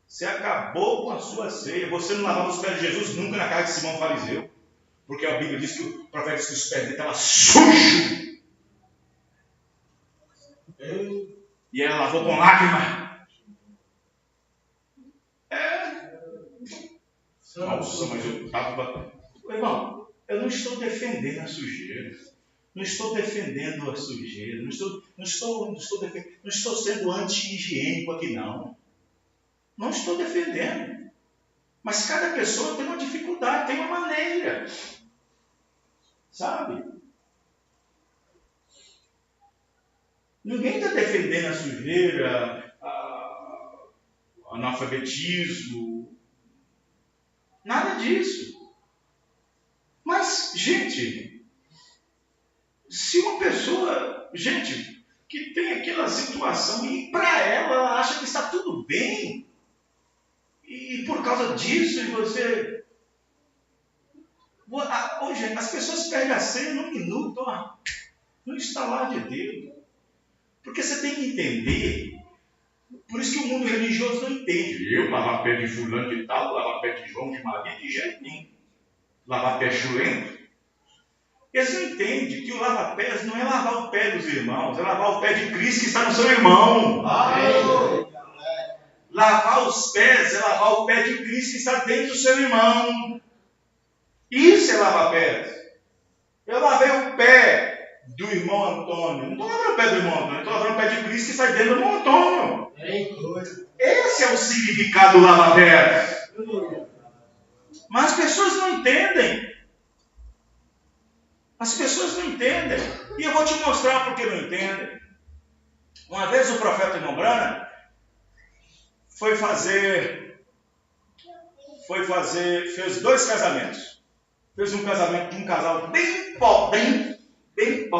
Você acabou com a sua ceia. Você não lavava os pés de Jesus nunca na casa de Simão fariseu. Porque a Bíblia diz que o profeta disse que os pés dele estavam sujos. E ela lavou com lágrima. Nossa, mas eu estava... Irmão, eu não estou defendendo a sujeira. Não estou defendendo a sujeira. Não estou sendo anti-higiênico aqui, não. Não estou defendendo. Mas cada pessoa tem uma dificuldade, tem uma maneira. Sabe? Ninguém está defendendo a sujeira, o analfabetismo. Nada disso. Mas, gente, se uma pessoa, que tem aquela situação e para ela acha que está tudo bem, e por causa disso você... Hoje as pessoas perdem a ceia num minuto, no estalar de dedo. Porque você tem que entender, por isso que o mundo religioso não entende. Eu lavar pé de fulano de tal, lavar pé de João, de Maria, de jeito nenhum. Lavar pé chulento. Eles não entendem que o lava-pés não é lavar o pé dos irmãos, é lavar o pé de Cristo que está no seu irmão. Lavar os pés é lavar o pé de Cristo que está dentro do seu irmão. Isso é lavar pés. Eu lavei o pé do irmão Antônio. Não estou lavando o pé do irmão Antônio, estou lavando o pé de Cristo que está dentro do irmão Antônio. Esse é o significado do lava-pés. Mas as pessoas não entendem. As pessoas não entendem. E eu vou te mostrar porque não entendem. Uma vez o profeta irmão Branham fez 2 casamentos. Fez um casamento de um casal bem pobre,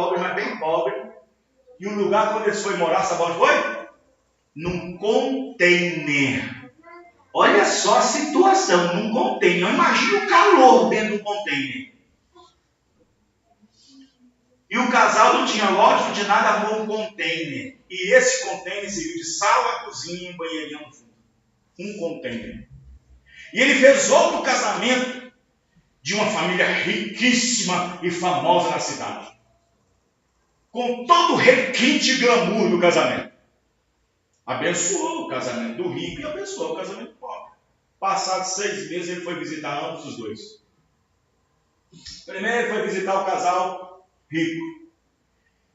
mas bem pobre. E o lugar onde eles foram morar, sabe onde foi? Num container. Olha só a situação, num container. Imagina o calor dentro do container. E o casal não tinha lote, não tinha nada, arrumou um container. E esse container serviu de sala, cozinha e banheirinho no fundo. Um container. E ele fez outro casamento de uma família riquíssima e famosa na cidade. Com todo o requinte e glamour do casamento. Abençoou o casamento do rico e abençoou o casamento do pobre. Passados 6 meses, ele foi visitar ambos os dois. Primeiro, ele foi visitar o casal rico.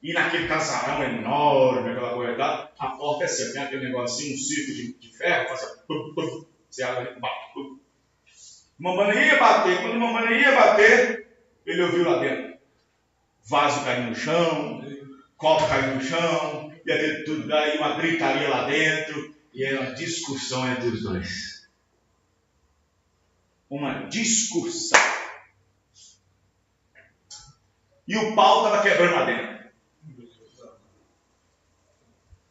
E naquele casarão enorme, aquela coisa, a porta é assim, tem aquele negocinho, um circo de ferro, faz assim, você abre, bate. Mamãe ia bater, quando mamãe ia bater, ele ouviu lá dentro. Vaso caindo no chão, copo caindo no chão, e aquele tudo daí, uma gritaria lá dentro, e era uma discussão entre os dois. Uma discussão. E o pau estava quebrando lá dentro.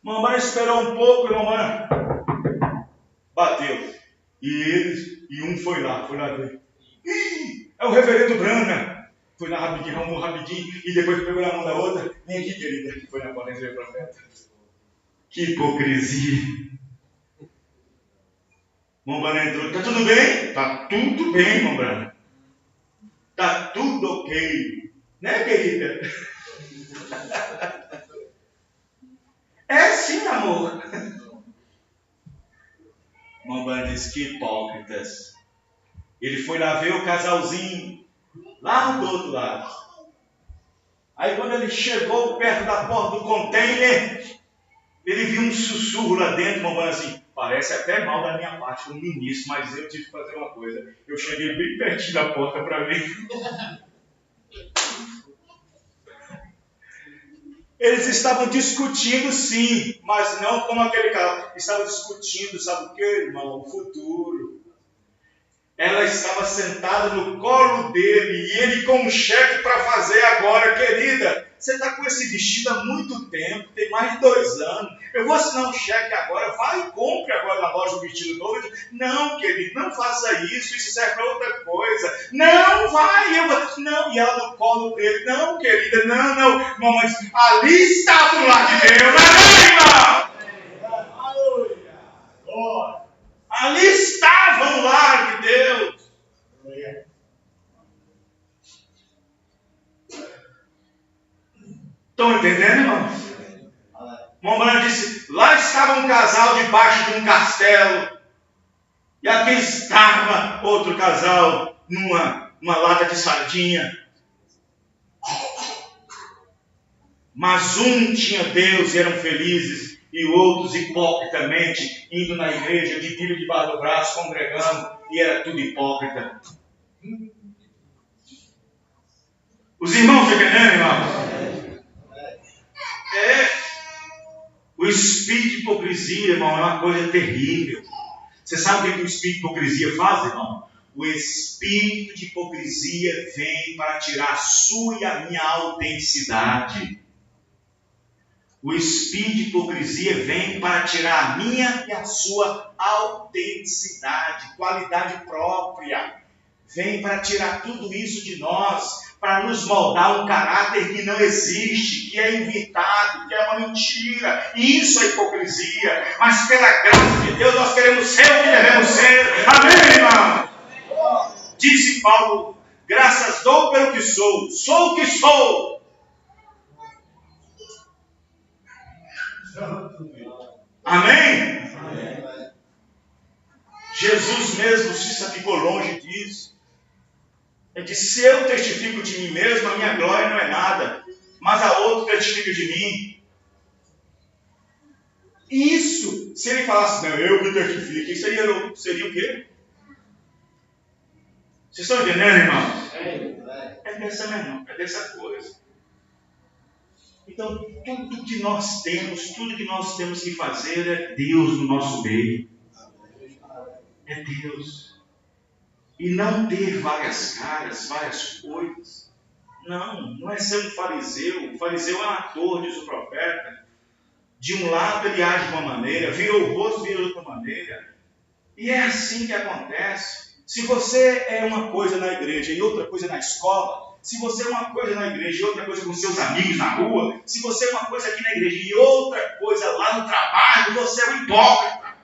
Mamãe esperou um pouco e mamãe bateu. E um foi lá ver. Ih, é o reverendo Brana. Foi lá rapidinho, arrumou rapidinho, e depois pegou na mão da outra. Vem aqui, querida. Foi na porta do profeta. Que hipocrisia. Mamãe entrou. Tá tudo bem? Tá tudo bem, mamãe. Tá tudo ok. Né, querida? É sim, amor. Mamãe disse, que hipócritas. Ele foi lá ver o casalzinho, lá do outro lado. Aí quando ele chegou perto da porta do container, ele viu um sussurro lá dentro, mamãe assim, parece até mal da minha parte como ministro, mas eu tive que fazer uma coisa. Eu cheguei bem pertinho da porta para ver. Eles estavam discutindo sim, mas não como aquele cara. Estavam discutindo, sabe o que, irmão? O futuro. Ela estava sentada no colo dele e ele com um cheque para fazer agora. Querida, você está com esse vestido há muito tempo, tem mais de 2 anos. Eu vou assinar um cheque agora, vai e compre agora na loja um vestido novo. Não, querido, não faça isso serve para outra coisa. Não, vai, não. E ela no colo dele, não, querida, não. Mamãe disse, ali estava o lar de Deus, irmão? Aleluia. Ali estava o lar de Deus. Estão entendendo, irmãos? Mamãe disse, lá estava um casal debaixo de um castelo. E aqui estava outro casal numa lata de sardinha. Mas um tinha Deus e eram felizes, e outros hipocritamente indo na igreja, de Bíblia debaixo do braço, congregando, e era tudo hipócrita. Os irmãos estão entendendo, irmãos? O espírito de hipocrisia, irmão, é uma coisa terrível. Você sabe o que o espírito de hipocrisia faz, irmão? O espírito de hipocrisia vem para tirar a sua e a minha autenticidade. O espírito de hipocrisia vem para tirar a minha e a sua autenticidade, qualidade própria. Vem para tirar tudo isso de nós, para nos moldar um caráter que não existe, que é inventado, que é uma mentira. Isso é hipocrisia. Mas pela graça de Deus nós queremos ser o que devemos ser. Amém, irmão? Disse Paulo, graças dou pelo que sou o que sou. Amém? Amém? Jesus mesmo se ficou longe disso. Ele disse, se eu testifico de mim mesmo, a minha glória não é nada, mas a outro testifica de mim. Isso, se ele falasse, não, eu que testifico, isso aí seria o quê? Vocês estão entendendo, irmãos? É dessa coisa. Então, tudo que nós temos que fazer é Deus no nosso meio. É Deus. E não ter várias caras, várias coisas. Não é ser um fariseu. O fariseu é um ator, diz o profeta. De um lado ele age de uma maneira, vira o rosto, vira de outra maneira. E é assim que acontece. Se você é uma coisa na igreja e outra coisa na escola, se você é uma coisa na igreja e outra coisa com seus amigos na rua, se você é uma coisa aqui na igreja e outra coisa lá no trabalho, você é um hipócrita.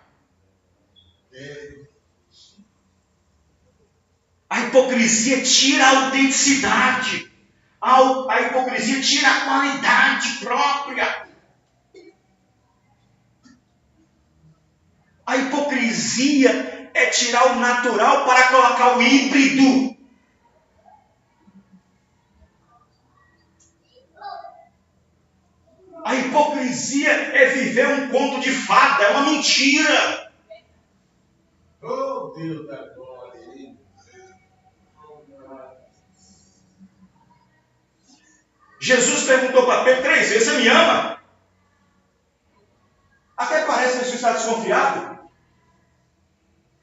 A hipocrisia tira a autenticidade. A hipocrisia tira a qualidade própria. A hipocrisia é tirar o natural para colocar o híbrido. A hipocrisia é viver um conto de fada, é uma mentira. Oh, Deus da glória. Jesus perguntou para Pedro 3 vezes: você me ama? Até parece que você está desconfiado.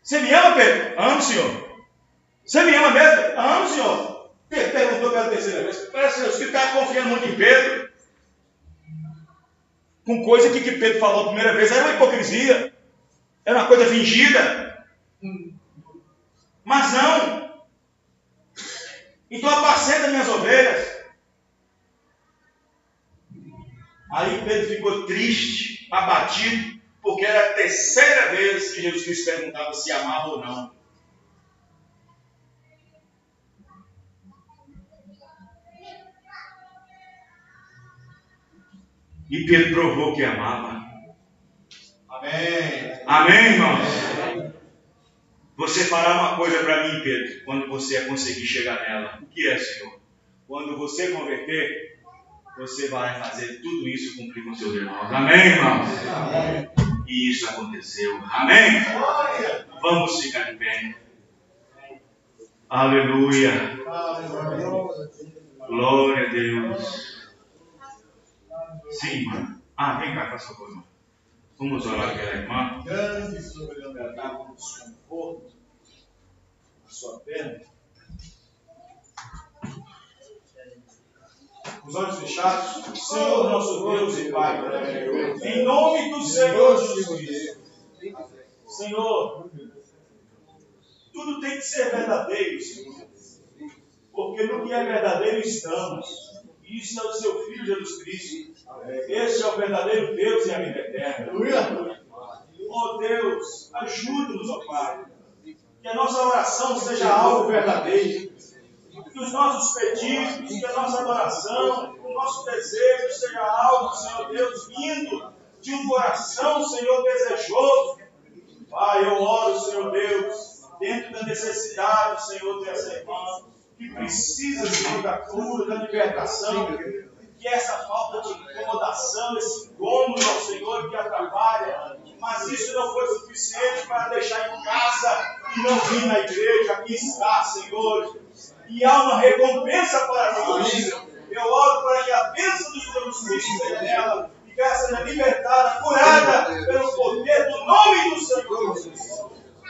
Você me ama, Pedro? Amo, Senhor. Você me ama mesmo? Amo, Senhor. Pedro perguntou pela terceira vez. Parece que Jesus está confiando muito em Pedro. Com coisa que Pedro falou a primeira vez era uma hipocrisia. Era uma coisa fingida. Mas não. Então apacenta minhas ovelhas. Aí Pedro ficou triste, abatido, porque era a terceira vez que Jesus Cristo perguntava se amava ou não. E Pedro provou que amava. Amém. Amém, irmãos? Você fará uma coisa para mim, Pedro, quando você conseguir chegar nela. O que é, Senhor? Quando você converter, você vai fazer tudo isso cumprir com seus irmãos. Amém, irmãos? Amém. E isso aconteceu. Amém? Vamos ficar de pé. Aleluia. Glória a Deus. Sim, irmã. Vem cá, faça favor, irmão. Vamos orar pela irmã. Grande soberano agradável do desconforto, a sua perna. Os olhos fechados. Senhor nosso Deus e Pai, em nome do Senhor Jesus Cristo. Senhor, tudo tem que ser verdadeiro, Senhor. Porque no que é verdadeiro estamos. Isso é o seu Filho Jesus Cristo. Este é o verdadeiro Deus e a vida eterna. Oh Deus, ajuda-nos, ó Pai. Que a nossa oração seja algo verdadeiro. Que os nossos pedidos, que a nossa adoração, o nosso desejo seja algo, Senhor Deus, vindo de um coração, Senhor, desejoso. Pai, eu oro, Senhor Deus, dentro da necessidade, Senhor, dessa irmã, que precisa, Senhor, da cura, da libertação, que essa falta de incomodação, esse incômodo ao Senhor que atrapalha, mas isso não foi suficiente para deixar em casa e não vir na igreja. Aqui está, Senhor, e há uma recompensa para nós. Eu oro para que a bênção dos teus filhos seja nela e que ela seja libertada, curada pelo poder do nome do Senhor Jesus.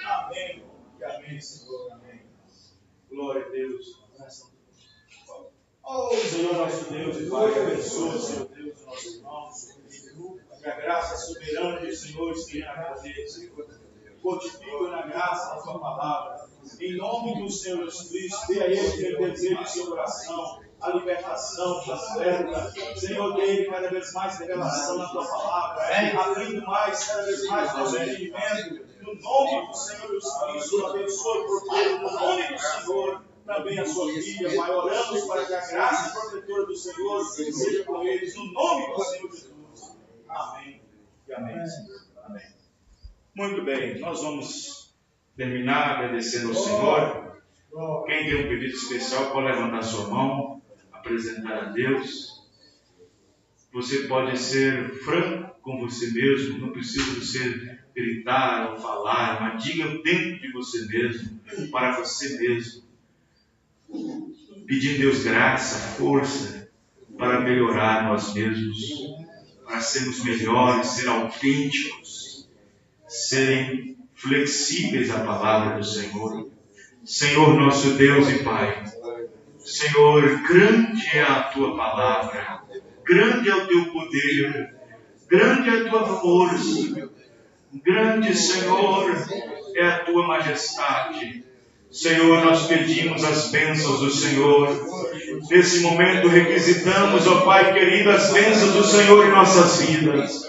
Amém. E amém, Senhor. Amém. Glória a Deus. Oh, Senhor nosso Deus e Pai, abençoa, Senhor Deus, os nossos irmãos. Que a graça soberana do Senhor esteja na vida deles. Fortifica na graça da sua palavra. Em nome do Senhor Jesus Cristo, dê a ele aquele desejo do seu coração, a libertação, a liberta. Senhor, dê cada vez mais revelação na tua palavra, abrindo mais, cada vez mais nosso entendimento. No nome do Senhor Jesus Cristo, abençoe o protetor, no nome do Senhor. Também a sua filha, Pai, oramos para que a graça protetora do Senhor seja com eles, no nome do Senhor Jesus. Amém e amém, Senhor. Amém. Muito bem, nós vamos terminar agradecendo ao Senhor. Quem tem um pedido especial pode levantar sua mão, apresentar a Deus. Você pode ser franco com você mesmo, não precisa você gritar ou falar, mas diga dentro de você mesmo, para você mesmo. Pedir a Deus graça, força para melhorar nós mesmos, para sermos melhores, ser autênticos, serem flexíveis à palavra do Senhor. Senhor nosso Deus e Pai, Senhor, grande é a tua palavra, grande é o teu poder, grande é a tua força, grande, Senhor, é a tua majestade. Senhor, nós pedimos as bênçãos do Senhor. Nesse momento requisitamos, ó Pai querido, as bênçãos do Senhor em nossas vidas,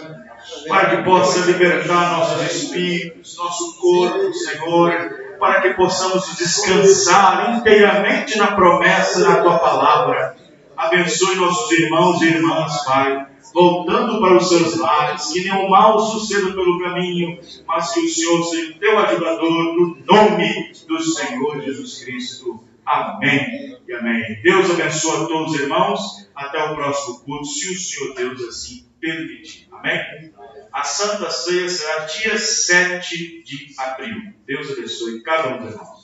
para que possa libertar nossos espíritos, nosso corpo, Senhor, para que possamos descansar inteiramente na promessa da Tua Palavra. Abençoe nossos irmãos e irmãs, Pai, voltando para os seus lares, que nenhum mal suceda pelo caminho, mas que o Senhor seja o teu ajudador, no nome do Senhor Jesus Cristo. Amém e amém. Deus abençoe a todos os irmãos. Até o próximo culto, se o Senhor Deus assim permitir. Amém? A Santa Ceia será dia 7 de abril. Deus abençoe cada um de nós.